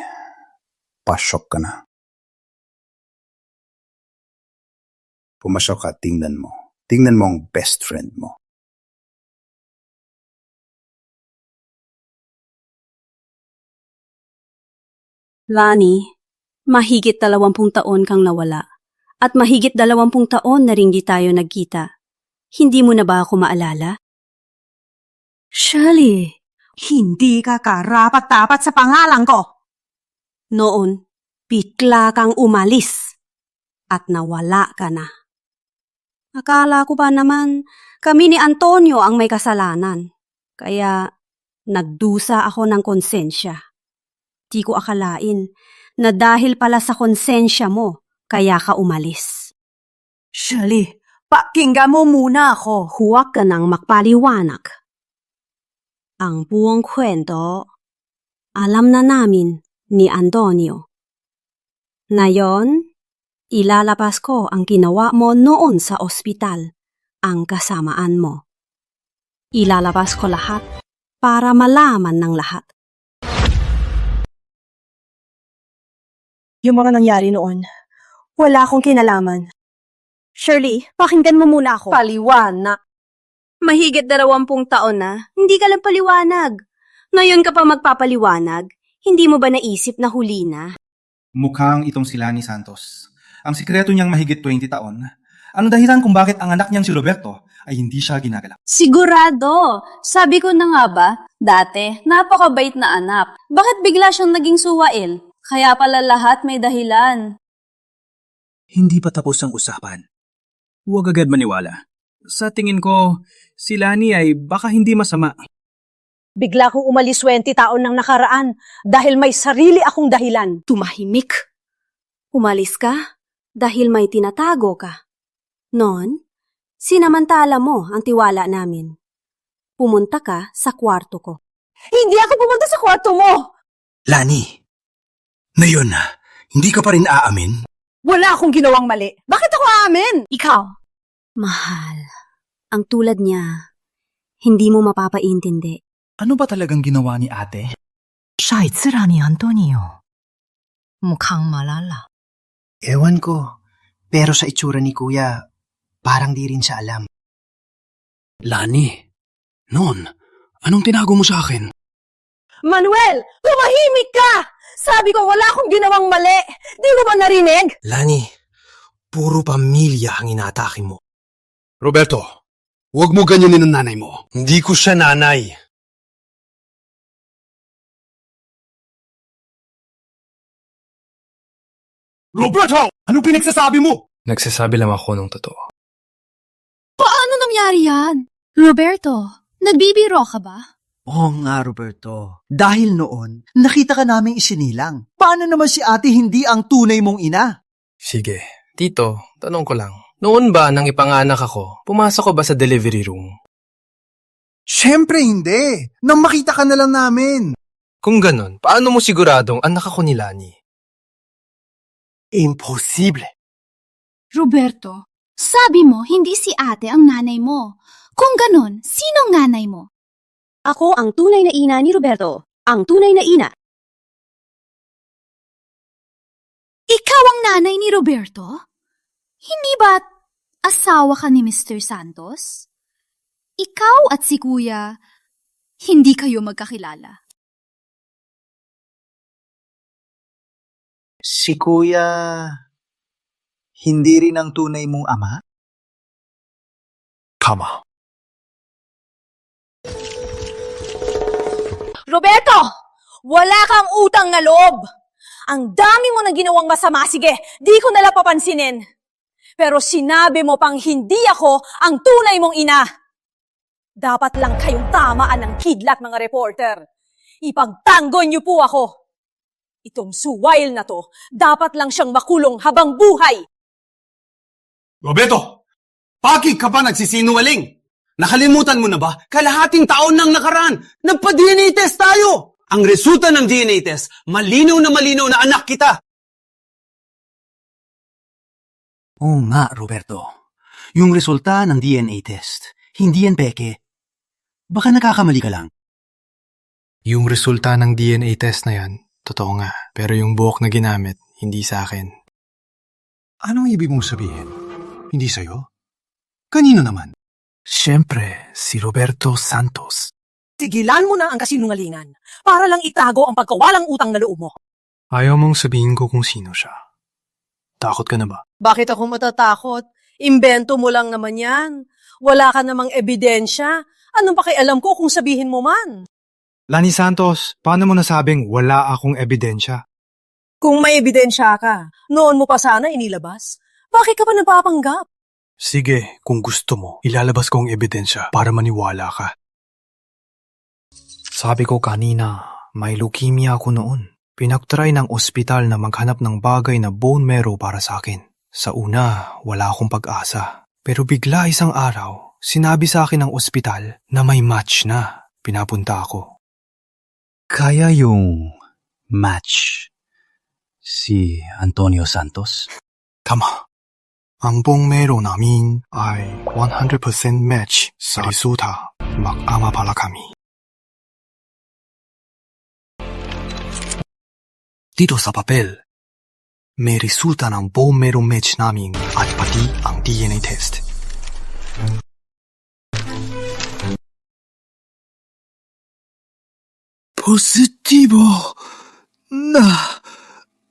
pasok ka na. Pumasok ka, tingnan mo. Tingnan mo ang best friend mo. Lani, mahigit 20 taon kang nawala. At mahigit 20 taon na rin di tayo nagkita. Hindi mo na ba ako maalala? Shirley, Hindi ka karapat-dapat sa pangalan ko. noon, bigla kang umalis at nawala ka na. Akala ko ba naman kami ni Antonio ang may kasalanan, kaya nagdusa ako ng konsensya. Di ko akalain na dahil pala sa konsensya mo, kaya ka umalis. Shirley, pakinggan mo muna ako. Huwag ka nang magpaliwanag. Ang buong kwento, alam na namin ni Antonio. Ngayon, ilalabas ko ang ginawa mo noon sa ospital, ang kasamaan mo. Ilalabas ko lahat para malaman ng lahat. Yung mga nangyari noon, wala akong kinalaman. Shirley, pakinggan mo muna ako. Paliwanag. Mahigit 20 taon na, hindi ka lang paliwanag. Ngayon ka pa magpapaliwanag, hindi mo ba naisip na huli na? Mukhang itong si Lani Santos. Ang sikreto niyang mahigit 20 taon. Ano dahilan kung bakit ang anak niyang si Roberto ay hindi siya ginagalaw? Sigurado! Sabi ko na nga ba, dati, napakabait na anak. Bakit bigla siyang naging suwail? Kaya pala lahat may dahilan. Hindi pa tapos ang usapan. Huwag agad maniwala. Sa tingin ko, si Lani ay baka hindi masama. Bigla kong umalis 20 taon ng nakaraan dahil may sarili akong dahilan. Tumahimik. Umalis ka dahil may tinatago ka. Noon, sinamantala mo ang tiwala namin. Pumunta ka sa kwarto ko. Hindi ako pumunta sa kwarto mo! Lani, ngayon na, hindi ka pa rin aamin? Wala akong ginawang mali. Bakit ako aamin? Ikaw. Mahal, ang tulad niya, hindi mo mapapaintindi. Ano ba talagang ginawa ni ate? Shaitsura ni Antonio. Mukhang malala. Ewan ko, pero sa itsura ni kuya, parang di rin siya alam. Lani, noon, anong tinago mo sa akin? Manuel, tumahimik ka! Sabi ko wala akong ginawang mali. Di mo ba narinig? Lani, puro pamilya ang inatake mo. Roberto, huwag mo ganyanin ang nanay mo. Hindi ko siya nanay. Roberto! Anong pinagsasabi mo? Nagsasabi lang ako ng totoo. Paano nangyari yan? Roberto, nagbibiro ka ba? Oo nga, Roberto. Dahil noon, nakita ka naming isinilang. Paano naman si ate hindi ang tunay mong ina? Sige, tito, tanong ko lang. Noon ba nang ipanganak ako, pumasok ko ba sa delivery room? Siyempre hindi. Nang makita ka na lang namin. Kung ganon, paano mo siguradong anak ako ni Lani? Imposible. Roberto, sabi mo hindi si ate ang nanay mo. Kung ganon, sinong nanay mo? Ako ang tunay na ina ni Roberto. Ang tunay na ina. Ikaw ang nanay ni Roberto? Hindi ba asawa ka ni Mr. Santos? Ikaw at si Kuya, hindi kayo magkakilala. Si kuya, hindi rin ang tunay mong ama? Tama. Roberto! Wala kang utang na loob! Ang dami mo na ginawang masama, sige, di ko nalang papansinin. Pero sinabi mo pang hindi ako ang tunay mong ina. Dapat lang kayong tamaan ng kidlat, mga reporter. Ipagtanggol niyo po ako. Itong suwail na to, dapat lang siyang makulong habang buhay. Roberto, bakit ka pa nagsisinungaling? Nakalimutan mo na ba? Kalahating taon nang nakaraan, nagpa-DNA test tayo! Ang resulta ng DNA test, malinaw na anak kita! Oo nga, Roberto. Yung resulta ng DNA test, hindi yan peke. Baka nakakamali ka lang. Yung resulta ng DNA test na yan, totoo nga. Pero yung buhok na ginamit, hindi sa akin. Anong ibig mong sabihin? Hindi sa'yo? Kanino naman? Siyempre, si Roberto Santos. Tigilan mo na ang kasinungalingan para lang itago ang pagkawalang utang na loob mo. Ayaw mong sabihin ko kung sino siya. Takot ka na ba? Bakit ako matatakot? Imbento mo lang naman yan. Wala ka namang ebidensya. Anong pakialam ko kung sabihin mo man? Lani Santos, paano mo nasabing wala akong ebidensya? Kung may ebidensya ka, noon mo pa sana inilabas. Bakit ka pa napapanggap? Sige, kung gusto mo, ilalabas ko ang ebidensya para maniwala ka. Sabi ko kanina, may leukemia ako noon. Pinagtry ng ospital na maghanap ng bagay na bone marrow para sa akin. Sa una, wala akong pag-asa. Pero bigla isang araw, sinabi sa akin ng ospital na may match na. Pinapunta ako. Kaya yung match si Antonio Santos? Tama. Ang bone marrow namin ay 100% match sa resulta. Mag-ama pala kami. Dito sa papel, may resulta ng bone marrow match namin at pati ang DNA test. Positibo na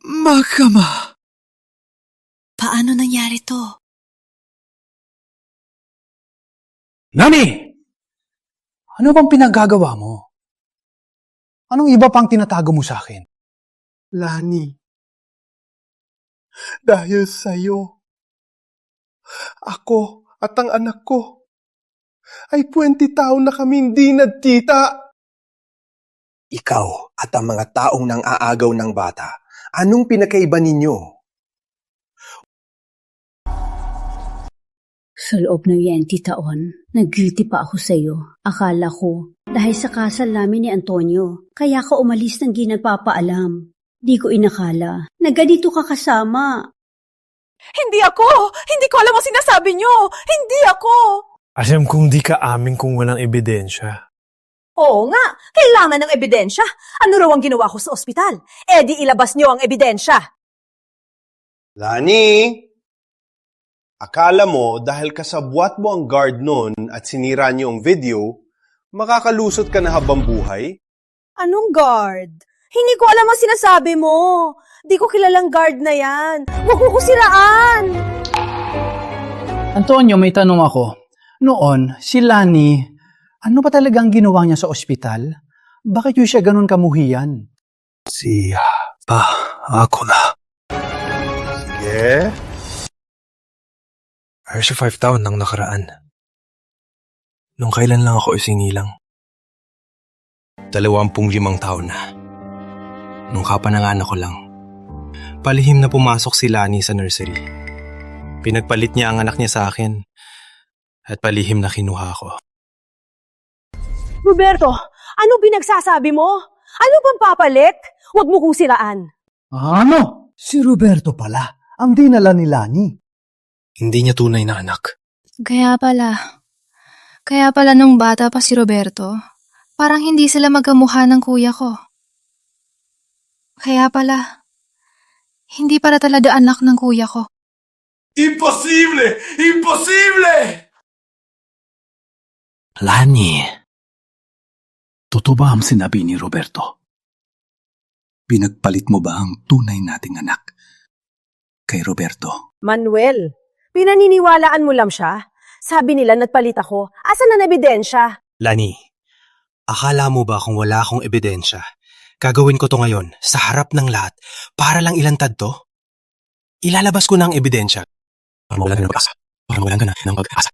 makama. Paano nangyari to? Nani! Ano bang pinagagawa mo? Anong iba pang tinatago mo sa akin? Lani, dahil sa'yo, ako at ang anak ko ay 20 taon na kami hindi nagkita. Ikaw at ang mga taong nang aagaw ng bata, anong pinakaiba ninyo? Sa loob ng 20 taon, nag-guilty pa ako sa'yo. Akala ko, dahil sa kasal namin ni Antonio, kaya ka umalis ng di nagpapaalam. Di ko inakala na ganito ka kasama. Hindi ako! Hindi ko alam ang sinasabi niyo! Hindi ako! Alam kong di ka amin kung walang ebidensya. Oo nga, kailangan ng ebidensya. Ano raw ang ginawa ko sa ospital? Eh di ilabas niyo ang ebidensya. Lani! Akala mo dahil kasabwat mo ang guard noon at sinira niyo ang video, makakalusot ka na habang buhay? Anong guard? Hindi ko alam ang sinasabi mo. Di ko kilalang guard na yan. Huwag ko siraan. Antonio, may tanong ako. Noon, si Lani, ano ba talagang ginawa niya sa ospital? Bakit yung siya ganun kamuhian? Ako na. Sige. Ayos 5 taon nang nakaraan. Nung kailan lang ako isinilang. 25 taon na. Nung kapananganak ko lang. Palihim na pumasok si Lani sa nursery. Pinagpalit niya ang anak niya sa akin. At palihim na kinuha ko. Roberto, ano binagsasabi mo? Ano bang papalit? Huwag mo kong siraan. Ano? Si Roberto pala, ang dinala ni Lani. Hindi niya tunay na anak. Kaya pala nung bata pa si Roberto, parang hindi sila magkamukha ng kuya ko. Kaya pala, hindi pala talaga anak ng kuya ko. Imposible! Imposible! Lani, totoo ba ang sinabi ni Roberto? Pinagpalit mo ba ang tunay nating anak kay Roberto? Manuel, pinaniniwalaan mo lang siya? Sabi nila nagpalit ako. Asan ang ebidensya? Lani, akala mo ba kung wala akong ebidensya, gagawin ko to ngayon sa harap ng lahat para lang ilantad to? Ilalabas ko na ang ebidensya. Para mawalan ka na ng pag-asa.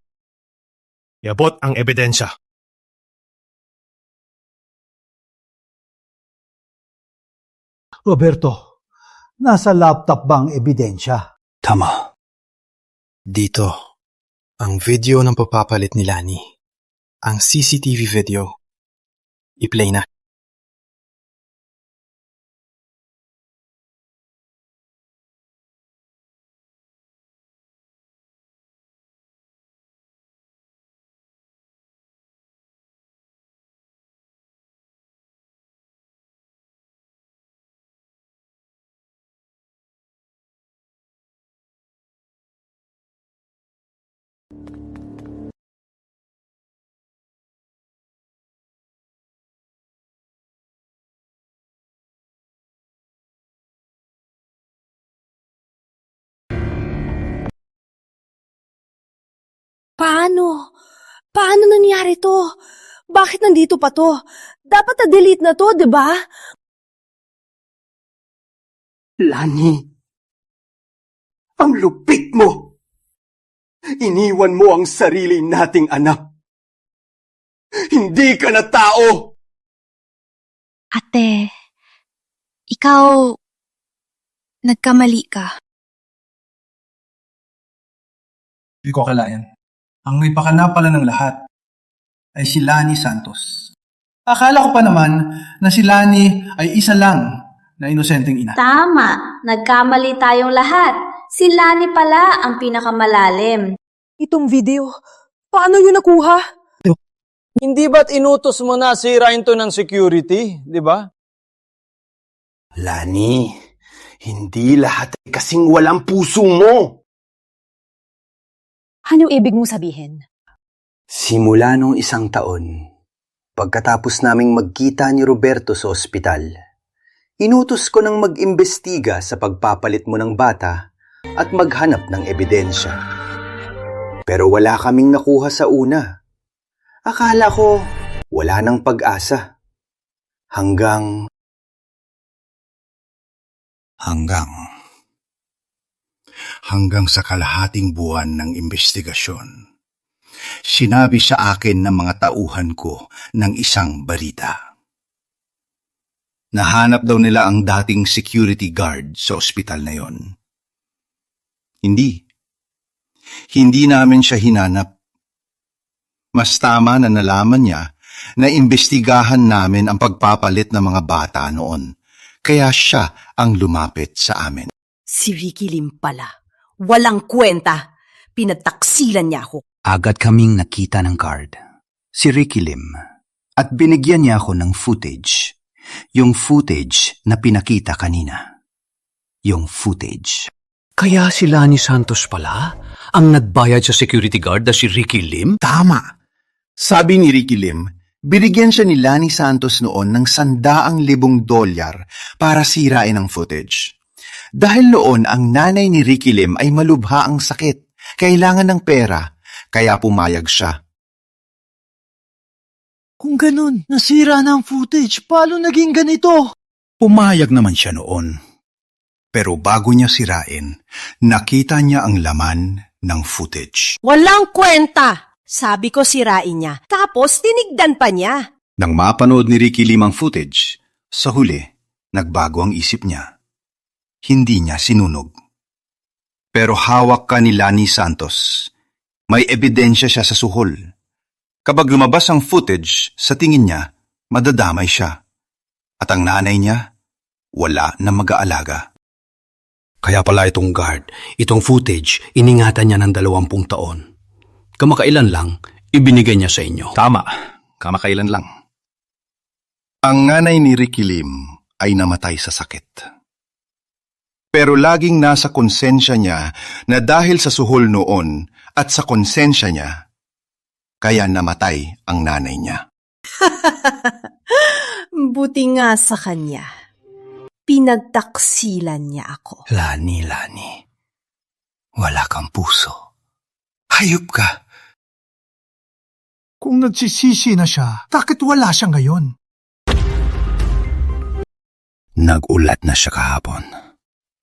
Yabot ang ebidensya. Roberto, nasa laptop ba ang ebidensya? Tama. Dito, ang video ng papapalit ni Lani. Ang CCTV video. I-play na. Paano? Paano nangyari to? Bakit nandito pa to? Dapat na-delete na to, di ba? Lani, ang lupit mo! Iniwan mo ang sarili nating anak. Hindi ka na tao! Ate, ikaw, nagkamali ka. Hindi ko akalain. Ang may pakana pala ng lahat ay si Lani Santos. Akala ko pa naman na si Lani ay isa lang na inosenteng ina. Tama, nagkamali tayong lahat. Si Lani pala ang pinakamalalim. Itong video, paano yun nakuha? Hindi ba't inutos mo na sirain to ng security, di ba? Lani, hindi lahat ay kasing walang puso mo. Anong ibig mong sabihin? Simula nung 1 taon, pagkatapos naming magkita ni Roberto sa ospital, inutos ko ng mag-imbestiga sa pagpapalit mo ng bata at maghanap ng ebidensya. Pero wala kaming nakuha sa una. Akala ko wala nang pag-asa. Hanggang sa kalahating buwan ng investigasyon, sinabi sa akin ng mga tauhan ko ng isang balita. Nahanap daw nila ang dating security guard sa ospital na yon. Hindi. Hindi namin siya hinanap. Mas tama na nalaman niya na imbestigahan namin ang pagpapalit ng mga bata noon. Kaya siya ang lumapit sa amin. Si Ricky Lim pala. Walang kwenta. Pinagtaksilan niya ako. Agad kaming nakita ng guard, si Ricky Lim, at binigyan niya ako ng footage. Yung footage na pinakita kanina. Yung footage. Kaya si Lani Santos pala ang nagbayad sa security guard na si Ricky Lim? Tama. Sabi ni Ricky Lim, binigyan siya ni Lani Santos noon ng $100,000 para sirain ang footage. Dahil noon ang nanay ni Ricky Lim ay malubha ang sakit, kailangan ng pera, kaya pumayag siya. Kung ganun, nasira na ang footage, paano naging ganito? Pumayag naman siya noon. Pero bago niya sirain, nakita niya ang laman ng footage. Walang kwenta! Sabi ko sirain niya. Tapos tinigdan pa niya. Nang mapanood ni Ricky Lim ang footage, sa huli, nagbago ang isip niya. Hindi niya sinunog. Pero hawak ka ni Lani Santos. May ebidensya siya sa suhol. Kapag lumabas ang footage, sa tingin niya, madadamay siya. At ang nanay niya, wala na mag-aalaga. Kaya pala itong guard, itong footage, iningatan niya ng 20 taon. Kamakailan lang, ibinigay niya sa inyo. Tama, kamakailan lang. Ang nanay ni Ricky Lim ay namatay sa sakit. Pero laging nasa konsensya niya na dahil sa suhol noon at sa konsensya niya, kaya namatay ang nanay niya. Buti nga sa kanya. Pinagtaksilan niya ako. Lani, wala kang puso. Hayop ka. Kung nagsisisi na siya, bakit wala siya ngayon? Nag-ulat na siya kahapon.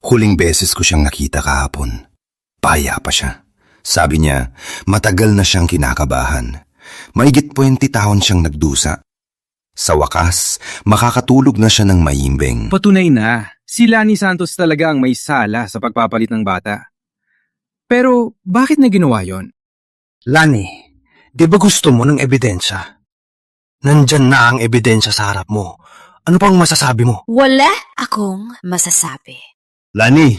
Huling beses ko siyang nakita kahapon. Paya pa siya. Sabi niya, matagal na siyang kinakabahan. Mahigit 20 taon siyang nagdusa. Sa wakas, makakatulog na siya ng mahimbing. Patunay na, si Lani Santos talaga ang may sala sa pagpapalit ng bata. Pero bakit na ginawa yon? Lani, di ba gusto mo ng ebidensya? Nandyan na ang ebidensya sa harap mo. Ano pang masasabi mo? Wala akong masasabi. Lani,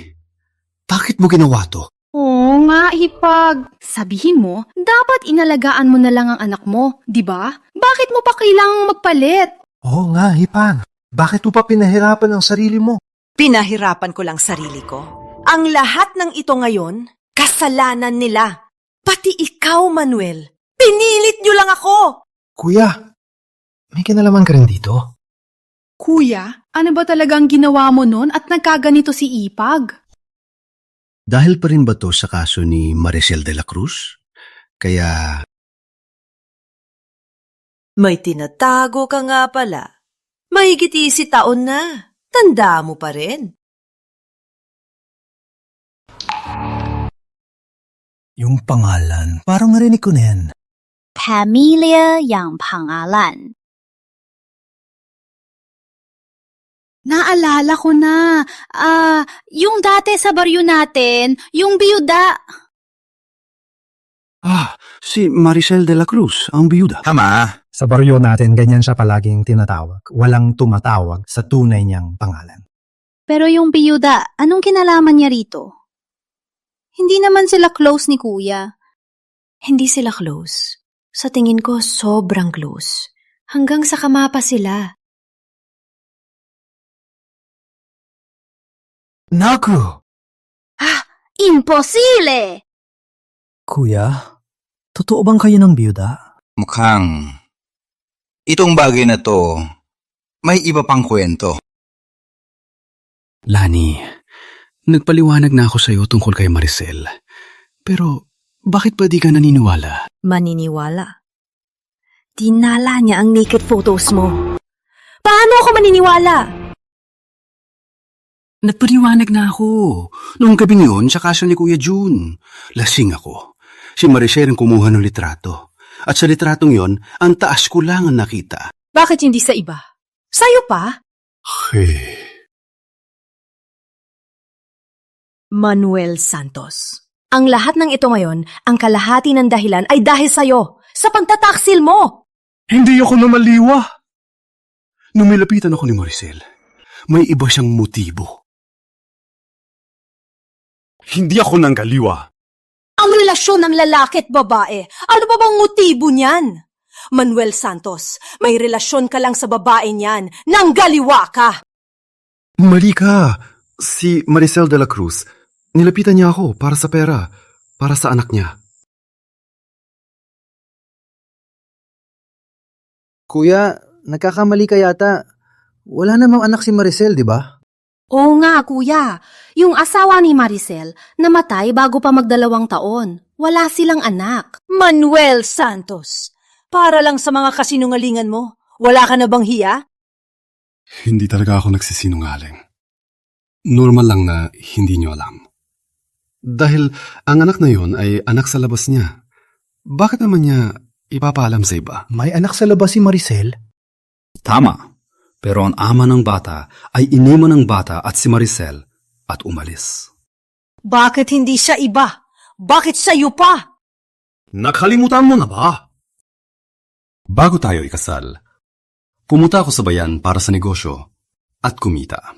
bakit mo ginawa to? Oo nga, Hipag. Sabihin mo, dapat inalagaan mo na lang ang anak mo, di ba? Bakit mo pa kailangang magpalit? Oo nga, Hipag. Bakit mo pa pinahirapan ang sarili mo? Pinahirapan ko lang sarili ko. Ang lahat ng ito ngayon, kasalanan nila. Pati ikaw, Manuel. Pinilit niyo lang ako! Kuya, may kinalaman ka rin dito? Kuya, ano ba talagang ginawa mo nun at nagkaganito si Ipag? Dahil pa rin ba to sa kaso ni Maricel de la Cruz? Kaya... May tinatago ka nga pala. Mahigit 10 taon na. Tanda mo pa rin. Yung pangalan, parang narinig ko na yan. Pamilya yang pangalan. Naalala ko na. Yung dati sa baryo natin, yung biyuda. Si Maricel de la Cruz, ang biyuda. Tama. Sa baryo natin, ganyan siya palaging tinatawag. Walang tumatawag sa tunay niyang pangalan. Pero yung biyuda, anong kinalaman niya rito? Hindi naman sila close ni Kuya. Hindi sila close. Sa tingin ko, sobrang close. Hanggang sa kamapa sila. Naku! Imposible! Kuya, totoo bang kayo ng biyuda? Mukhang itong bagay na to, may iba pang kwento. Lani, nagpaliwanag na ako sa'yo tungkol kay Maricel. Pero bakit ba di ka naniniwala? Maniniwala? Dinala niya ang naked photos mo. Paano ako maniniwala? Nagpaliwanag na ako. Noong gabing yun, sa kaso ni Kuya June. Lasing ako. Si Maricel ang kumuha ng litrato. At sa litratong yon, ang taas ko lang ang nakita. Bakit hindi sa iba? Sa'yo pa? Manuel Santos, Ang lahat ng ito ngayon, ang kalahati ng dahilan ay dahil sa'yo, sa pagtataksil mo. Hindi ako namaliwa. Numilapitan ako ni Maricel. May iba siyang motibo. Hindi ako nanggaliwa. Ang relasyon ng lalaki at babae, ano ba bang motibo niyan? Manuel Santos, may relasyon ka lang sa babae niyan, nanggaliwa ka. Mali ka. Si Maricel de la Cruz, nilapitan niya ako para sa pera, para sa anak niya. Kuya, nagkakamali ka yata. Wala namang anak si Maricel, di ba? Oo nga, kuya. Yung asawa ni Maricel, namatay bago pa magdalawang taon. Wala silang anak. Manuel Santos, para lang sa mga kasinungalingan mo, wala ka na bang hiya? Hindi talaga ako nagsisinungaling. Normal lang na hindi niyo alam. Dahil ang anak na yon ay anak sa labas niya. Bakit naman niya ipapaalam sa iba? May anak sa labas si Maricel? Tama. Pero ang ama ng bata ay iniwan ng bata at si Maricel at umalis. Bakit hindi siya iba? Bakit sa'yo pa? Nakalimutan mo na ba? Bago tayo ikasal, pumunta ako sa bayan para sa negosyo at kumita.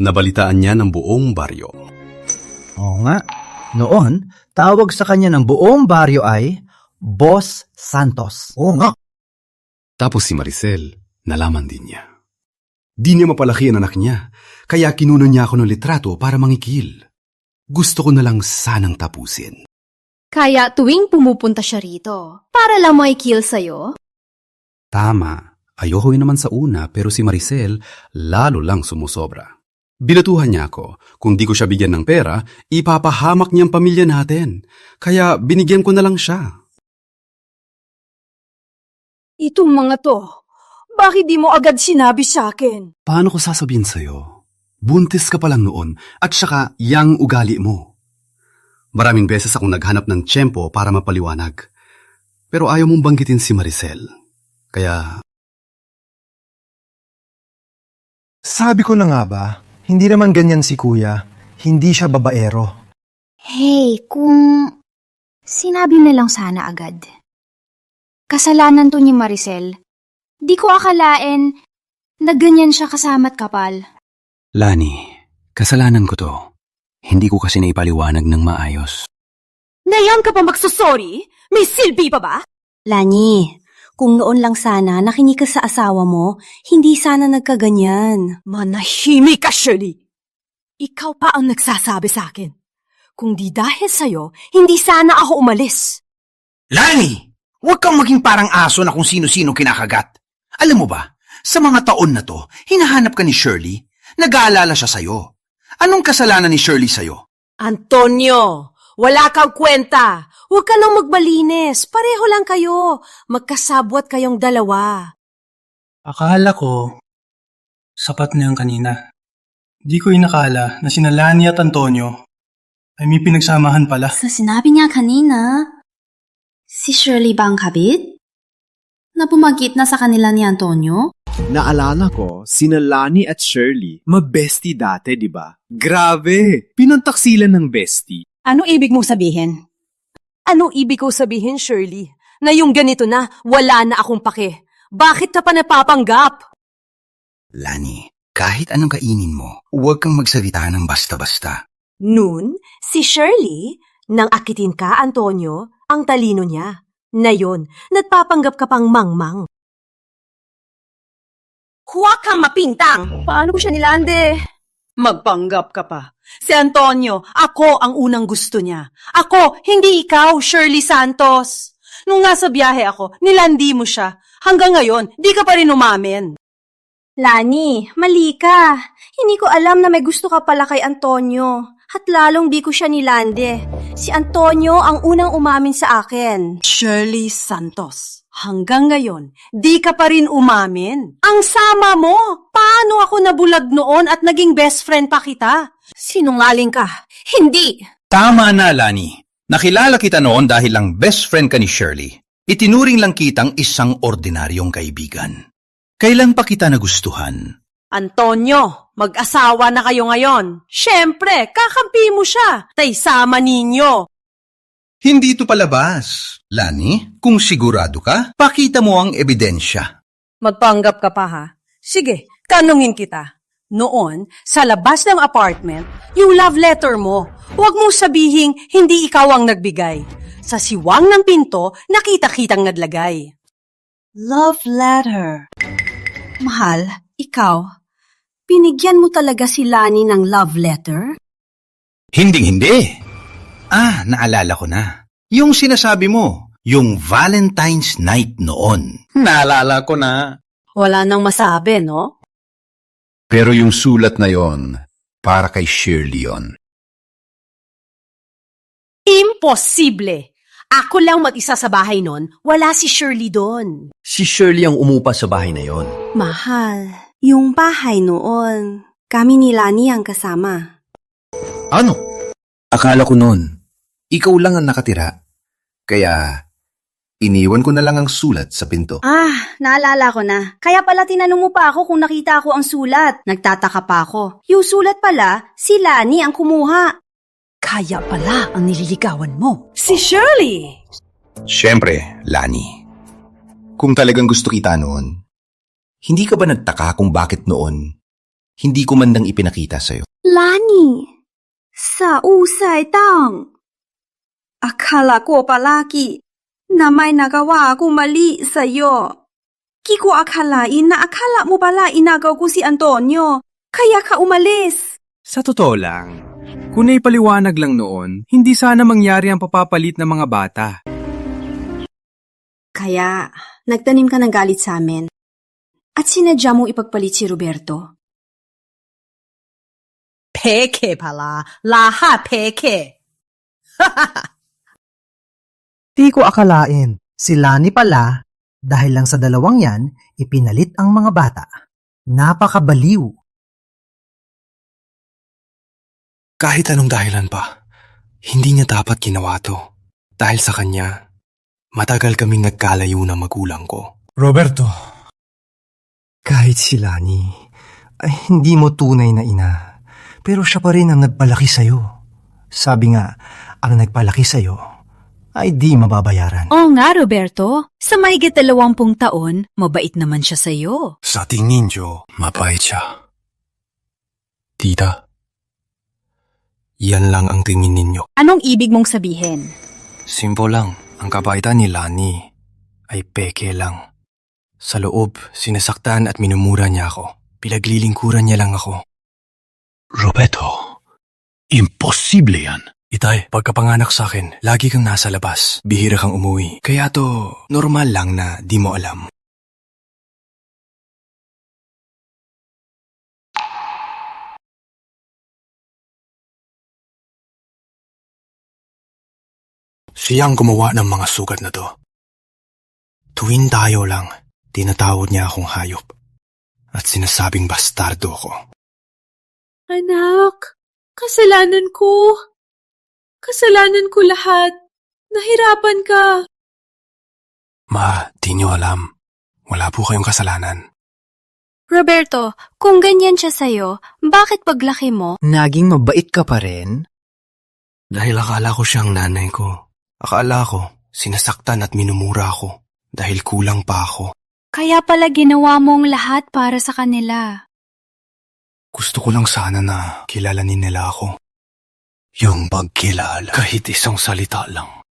Nabalitaan niya ng buong baryo. Oo nga. Noon, tawag sa kanya ng buong baryo ay Boss Santos. Oo nga. Tapos si Maricel, nalaman din niya. Di niya mapalaki ang anak niya, kaya kinuno niya ako ng litrato para mangikil. Gusto ko na lang sanang tapusin. Kaya tuwing pumupunta siya rito, para lang makikil sa'yo? Tama, ayoko naman sa una pero si Maricel lalo lang sumusobra. Binatuhan niya ako, kung di ko siya bigyan ng pera, ipapahamak niya ang pamilya natin. Kaya binigyan ko na lang siya. Itong mga to, bakit di mo agad sinabi sa akin? Paano ko sasabihin sa'yo? Buntis ka pa lang noon at saka yang ugali mo. Maraming beses akong naghanap ng tiyempo para mapaliwanag. Pero ayaw mong banggitin si Maricel. Kaya... Sabi ko na nga ba, hindi naman ganyan si kuya. Hindi siya babaero. Hey, kung sinabi na lang sana agad. Kasalanan to ni Maricel. Di ko akalain na ganyan siya kasama't kapal. Lani, kasalanan ko to. Hindi ko kasi naipaliwanag ng maayos. Ngayon ka pa magsusorry? May silbi pa ba? Lani, kung noon lang sana nakinig ka sa asawa mo, hindi sana nagkaganyan. Manahimik ka, Shirley! Ikaw pa ang nagsasabi sa akin. Kung di dahil sa'yo, hindi sana ako umalis. Lani! Huwag kang maging parang aso na kung sino-sino kinakagat. Alam mo ba, sa mga taon na to, hinahanap ka ni Shirley, nag-aalala siya sa'yo. Anong kasalanan ni Shirley sa'yo? Antonio, wala kang kwenta. Huwag ka lang magbalinis. Pareho lang kayo. Magkasabwat kayong dalawa. Akala ko, sapat na yung kanina. Di ko inakala na sina Lani at Antonio ay may pinagsamahan pala. Sa sinabi niya kanina, si Shirley ba ang kabit? Na bumagit na sa kanila ni Antonio? Naalala ko, sina Lani at Shirley, mabestie dati, di ba? Grabe! Pinantaksilan ng bestie. Ano ibig mong sabihin? Ano ibig ko sabihin, Shirley? Na yung ganito na, wala na akong pake. Bakit ka pa napapanggap? Lani, kahit anong kainin mo, huwag kang magsalita ng basta-basta. Noon, si Shirley, nang akitin ka, Antonio, ang talino niya. Na yon, nagpapanggap ka pang mangmang. Huwag kang mapintang! Paano ko siya nilande? Magpanggap ka pa. Si Antonio, ako ang unang gusto niya. Ako, hindi ikaw, Shirley Santos. Nung nasa biyahe ako, nilandi mo siya. Hanggang ngayon, di ka pa rin umamin. Lani, mali ka. Hindi ko alam na may gusto ka pala kay Antonio. At lalong di ko siya nilande. Si Antonio ang unang umamin sa akin. Shirley Santos, hanggang ngayon, di ka pa rin umamin. Ang sama mo! Paano ako nabulag noon at naging best friend pa kita? Sinungaling ka. Hindi! Tama na, Lani. Nakilala kita noon dahil lang best friend ka ni Shirley. Itinuring lang kitang isang ordinaryong kaibigan. Kailan pa kita nagustuhan? Antonio, mag-asawa na kayo ngayon. Siyempre, kakampi mo siya. Tay sama ninyo. Hindi ito palabas. Lani, kung sigurado ka, pakita mo ang ebidensya. Magpanggap ka pa ha? Sige, tanungin kita. Noon, sa labas ng apartment, yung love letter mo, huwag mong sabihing hindi ikaw ang nagbigay. Sa siwang ng pinto, nakita-kitang naglagay. Love letter. Mahal, ikaw, binigyan mo talaga si Lani ng love letter? Hindi. Naalala ko na. Yung sinasabi mo, yung Valentine's night noon. Naalala ko na. Wala nang masabi, no? Pero yung sulat na yon, para kay Shirley yon. Imposible! Ako lang mag-isa sa bahay nun, wala si Shirley doon. Si Shirley ang umupa sa bahay na yon. Mahal, yung bahay noon, kami ni Lani ang kasama. Ano? Akala ko noon, ikaw lang ang nakatira. Kaya, iniwan ko na lang ang sulat sa pinto. Naalala ko na. Kaya pala tinanong mo pa ako kung nakita ko ang sulat. Nagtataka pa ako. Yung sulat pala, si Lani ang kumuha. Kaya pala ang nililigawan mo. Si Shirley! Siyempre, Lani. Kung talagang gusto kita noon, hindi ka ba nagtaka kung bakit noon hindi ko man lang ipinakita sa'yo? Lani, sa usay tang. Akala ko palagi na may nagawa ako mali sa'yo. Di ko akalain na akala mo pala inagaw ko si Antonio, kaya ka umalis. Sa totoo lang, kung naipaliwanag lang noon, hindi sana mangyari ang papapalit ng mga bata. Kaya, nagtanim ka ng galit sa amin. At sinadya mong ipagpalit si Roberto. Peke pala. Lahat peke. Di ko akalain, si Lani pala, dahil lang sa dalawang yan, ipinalit ang mga bata. Napakabaliw. Kahit anong dahilan pa, hindi niya dapat ginawa to. Dahil sa kanya, matagal kaming nagkalayo ng magulang ko. Roberto, kahit si Lani ay hindi mo tunay na ina, pero siya pa rin ang nagpalaki sa'yo. Sabi nga, ang nagpalaki sa'yo ay di mababayaran. Oo nga, Roberto. Sa mahigit 20 taon, mabait naman siya sa'yo. Sa tingin niyo, mabait siya. Tita, yan lang ang tingin ninyo. Anong ibig mong sabihin? Simple lang, ang kabaitan ni Lani ay peke lang. Sa loob, sinasaktan at minumura niya ako. Pinaglilingkuran niya lang ako. Roberto, imposible yan. Itay, pagkapanganak sa akin, lagi kang nasa labas. Bihira kang umuwi. Kaya to, normal lang na di mo alam. Siyang gumawa ng mga sugat na to. Tuwing tayo lang, tinatawag niya akong hayop. At sinasabing bastardo ko. Anak, kasalanan ko. Kasalanan ko lahat. Nahirapan ka. Ma, di niyo alam. Wala po kayong kasalanan. Roberto, kung ganyan siya sa'yo, bakit paglaki mo? Naging mabait ka pa rin? Dahil akala ko siyang nanay ko. Akala ko, sinasaktan at minumura ako. Dahil kulang pa ako. Kaya pala ginawa mong lahat para sa kanila. Gusto ko lang sana na kilalanin nila ako. Yung pagkilala. Kahit isang salita lang.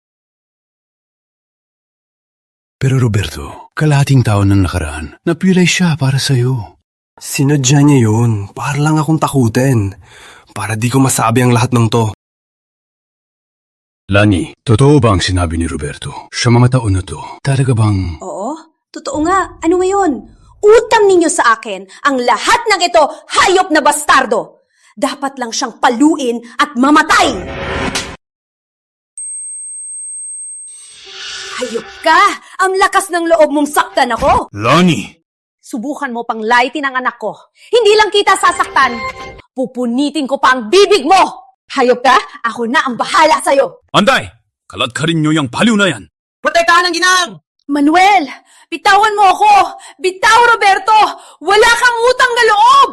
Pero Roberto, kalahating taon ng nakaraan, napilay siya para sa'yo. Sinadya niya yun. Para lang akong takutin. Para di ko masabi ang lahat ng to. Lani, totoo ba ang sinabi ni Roberto? Sa mga taon na to, talaga bang... Oo, totoo nga. Ano ngayon? Utang ninyo sa akin ang lahat ng ito, hayop na bastardo! Dapat lang siyang paluin at mamatay! Hayop ka! Ang lakas ng loob mong saktan ako! Lani! Subukan mo pang laitin ang anak ko. Hindi lang kita sasaktan. Pupunitin ko pa ang bibig mo! Hayop ka? Ako na ang bahala sa'yo! Anday! Kaladkarin niyo yung paliw na yan! Protektahan ng ginang! Manuel! Bitawan mo ako! Bitaw, Roberto! Wala kang utang na loob!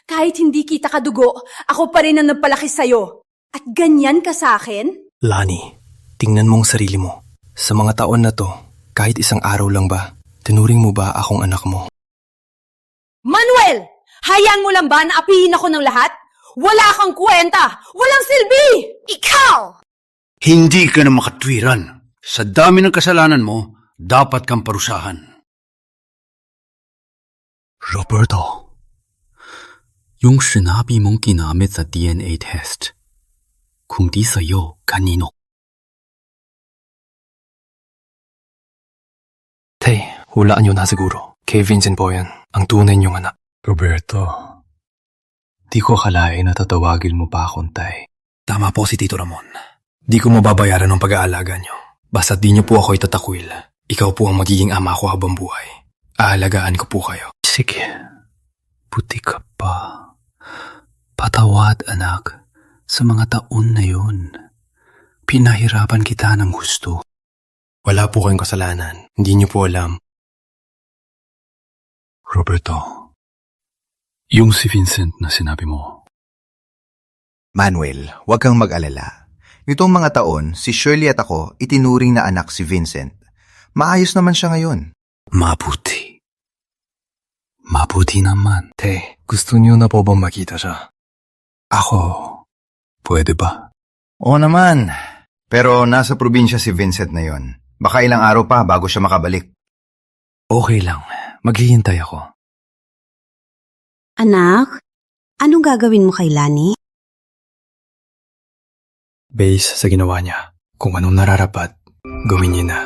Kahit hindi kita kadugo, ako pa rin ang nagpalaki sa'yo. At ganyan ka sa akin? Lani, tingnan mo ang sarili mo. Sa mga taon na to, kahit isang araw lang ba, tinuring mo ba akong anak mo? Manuel! Hayaan mo lang ba na apihin ako ng lahat? Wala kang kwenta! Walang silbi! Ikaw! Hindi ka na makatwiran. Sa dami ng kasalanan mo, dapat kang parusahan. Roberto, yung sinabi mong ginamit sa DNA test, kung di sa'yo, kanino? Tay, hulaan nyo na siguro. Kay Vincent po yan, ang tunay niyong anak. Roberto, di ko akalain na tatawagin mo pa akong tay. Tama po si Tito Ramon. Di ko mababayaran ang pag-aalaga nyo. Basta't di nyo po ako itatakwil. Ikaw po ang magiging ama ko habang buhay. Aalagaan ko po kayo. Sige, buti ka pa. Patawad, anak, sa mga taon na yun. Pinahirapan kita ng gusto. Wala po kayong kasalanan. Hindi nyo po alam. Roberto, yung si Vincent na sinabi mo. Manuel, huwag kang mag-alala. Nitong mga taon, si Shirley at ako itinuring na anak si Vincent. Maayos naman siya ngayon. Mabuti. Mabuti naman. Te, gusto niyo na po bang makita siya? Ako, pwede ba? Oo naman. Pero nasa probinsya si Vincent na yon. Baka ilang araw pa bago siya makabalik. Okay lang. Maghihintay ako. Anak, anong gagawin mo kay Lani? Base sa ginawa niya. Kung anong nararapat, gawin niya na.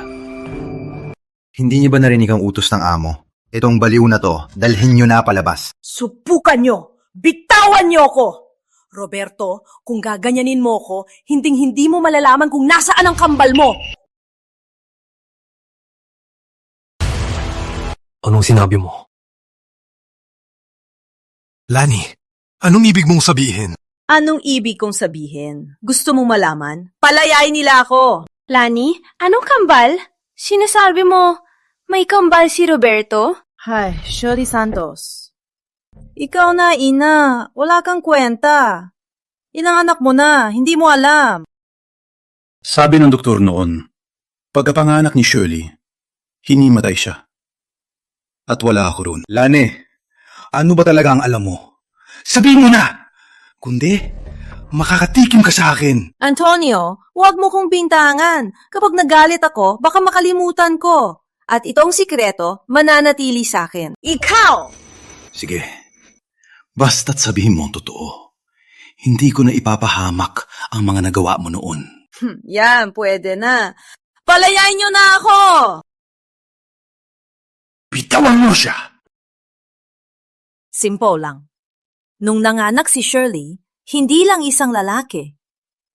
Hindi niyo ba narinig ang utos ng amo? Itong baliw na to, dalhin niyo na palabas. Subukan nyo! Bitawan nyo ako! Roberto, kung gaganyanin mo ko, hinding-hindi mo malalaman kung nasaan ang kambal mo! Anong sinabi mo? Lani, anong ibig mong sabihin? Anong ibig kong sabihin? Gusto mong malaman? Palayain nila ako! Lani, anong kambal? Sinasabi mo, may kambal si Roberto? Hay, Shirley Santos. Ikaw na, ina. Wala kang kwenta. Ilang anak mo na, hindi mo alam. Sabi ng doktor noon, pagkapanganak ni Shirley, hinimatay siya. At wala ako roon. Lani, ano ba talaga ang alam mo? Sabihin mo na! Kundi, makakatikim ka sa akin. Antonio, huwag mo kong bintangan. Kapag nagalit ako, baka makalimutan ko. At itong sikreto, mananatili sa akin. Ikaw! Sige, basta't sabihin mo ang totoo. Hindi ko na ipapahamak ang mga nagawa mo noon. Yan, pwede na. Palayain niyo na ako! Bitawan mo siya! Simple lang. Nung nanganak si Shirley, hindi lang isang lalaki.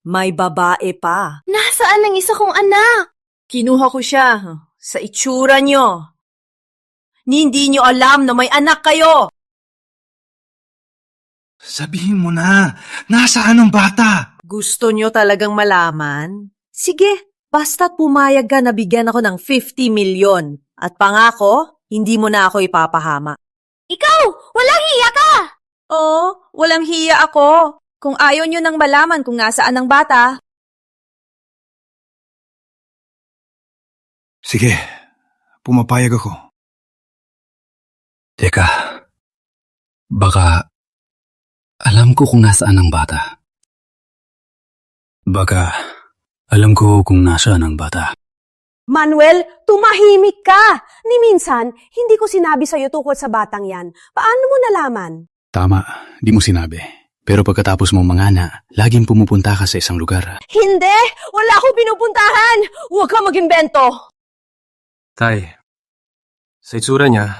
May babae pa. Nasaan ang isa kong anak? Kinuha ko siya sa itsura niyo. Hindi niyo alam na may anak kayo. Sabihin mo na, nasaan ang bata? Gusto niyo talagang malaman? Sige, basta't pumayag ka na bigyan ako ng 50 milyon. At pangako, hindi mo na ako ipapahama. Ikaw! Walang hiya ka! Oo, walang hiya ako. Kung ayaw niyo nang malaman kung nasaan ang bata. Sige, pumapayag ako. Teka, baka alam ko kung nasaan ang bata. Baka alam ko kung nasaan ang bata. Manuel, tumahimik ka! Ni minsan, hindi ko sinabi sa'yo tungkol sa batang yan. Paano mo nalaman? Tama, di mo sinabi. Pero pagkatapos mong mangana, laging pumupunta ka sa isang lugar. Hindi! Wala akong pinupuntahan! Huwag kang mag-imbento! Tay, sa itsura niya,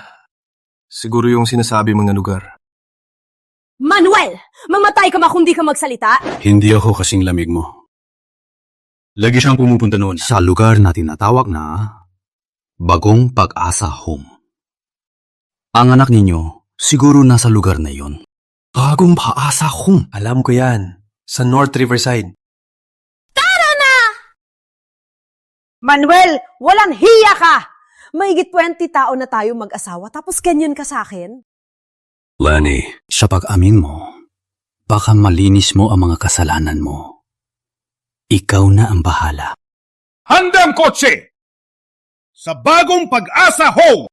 siguro yung sinasabi mong na lugar. Manuel! Mamatay ka kung di ka magsalita? Hindi ako kasing lamig mo. Lagi siyang pumupunta noon sa lugar na tinatawag na Bagong Pag-asa Home. Ang anak ninyo, siguro nasa lugar na yon. Bagong Pag-asa Home? Alam ko yan. Sa North Riverside. Tara na! Manuel, walang hiya ka! Mahigit 20 taon na tayo mag-asawa tapos ganyan ka sa akin? Lani, sa pag-amin mo, baka malinis mo ang mga kasalanan mo. Ikaw na ang bahala. Handang kotse! Sa bagong Pag-asa Ho!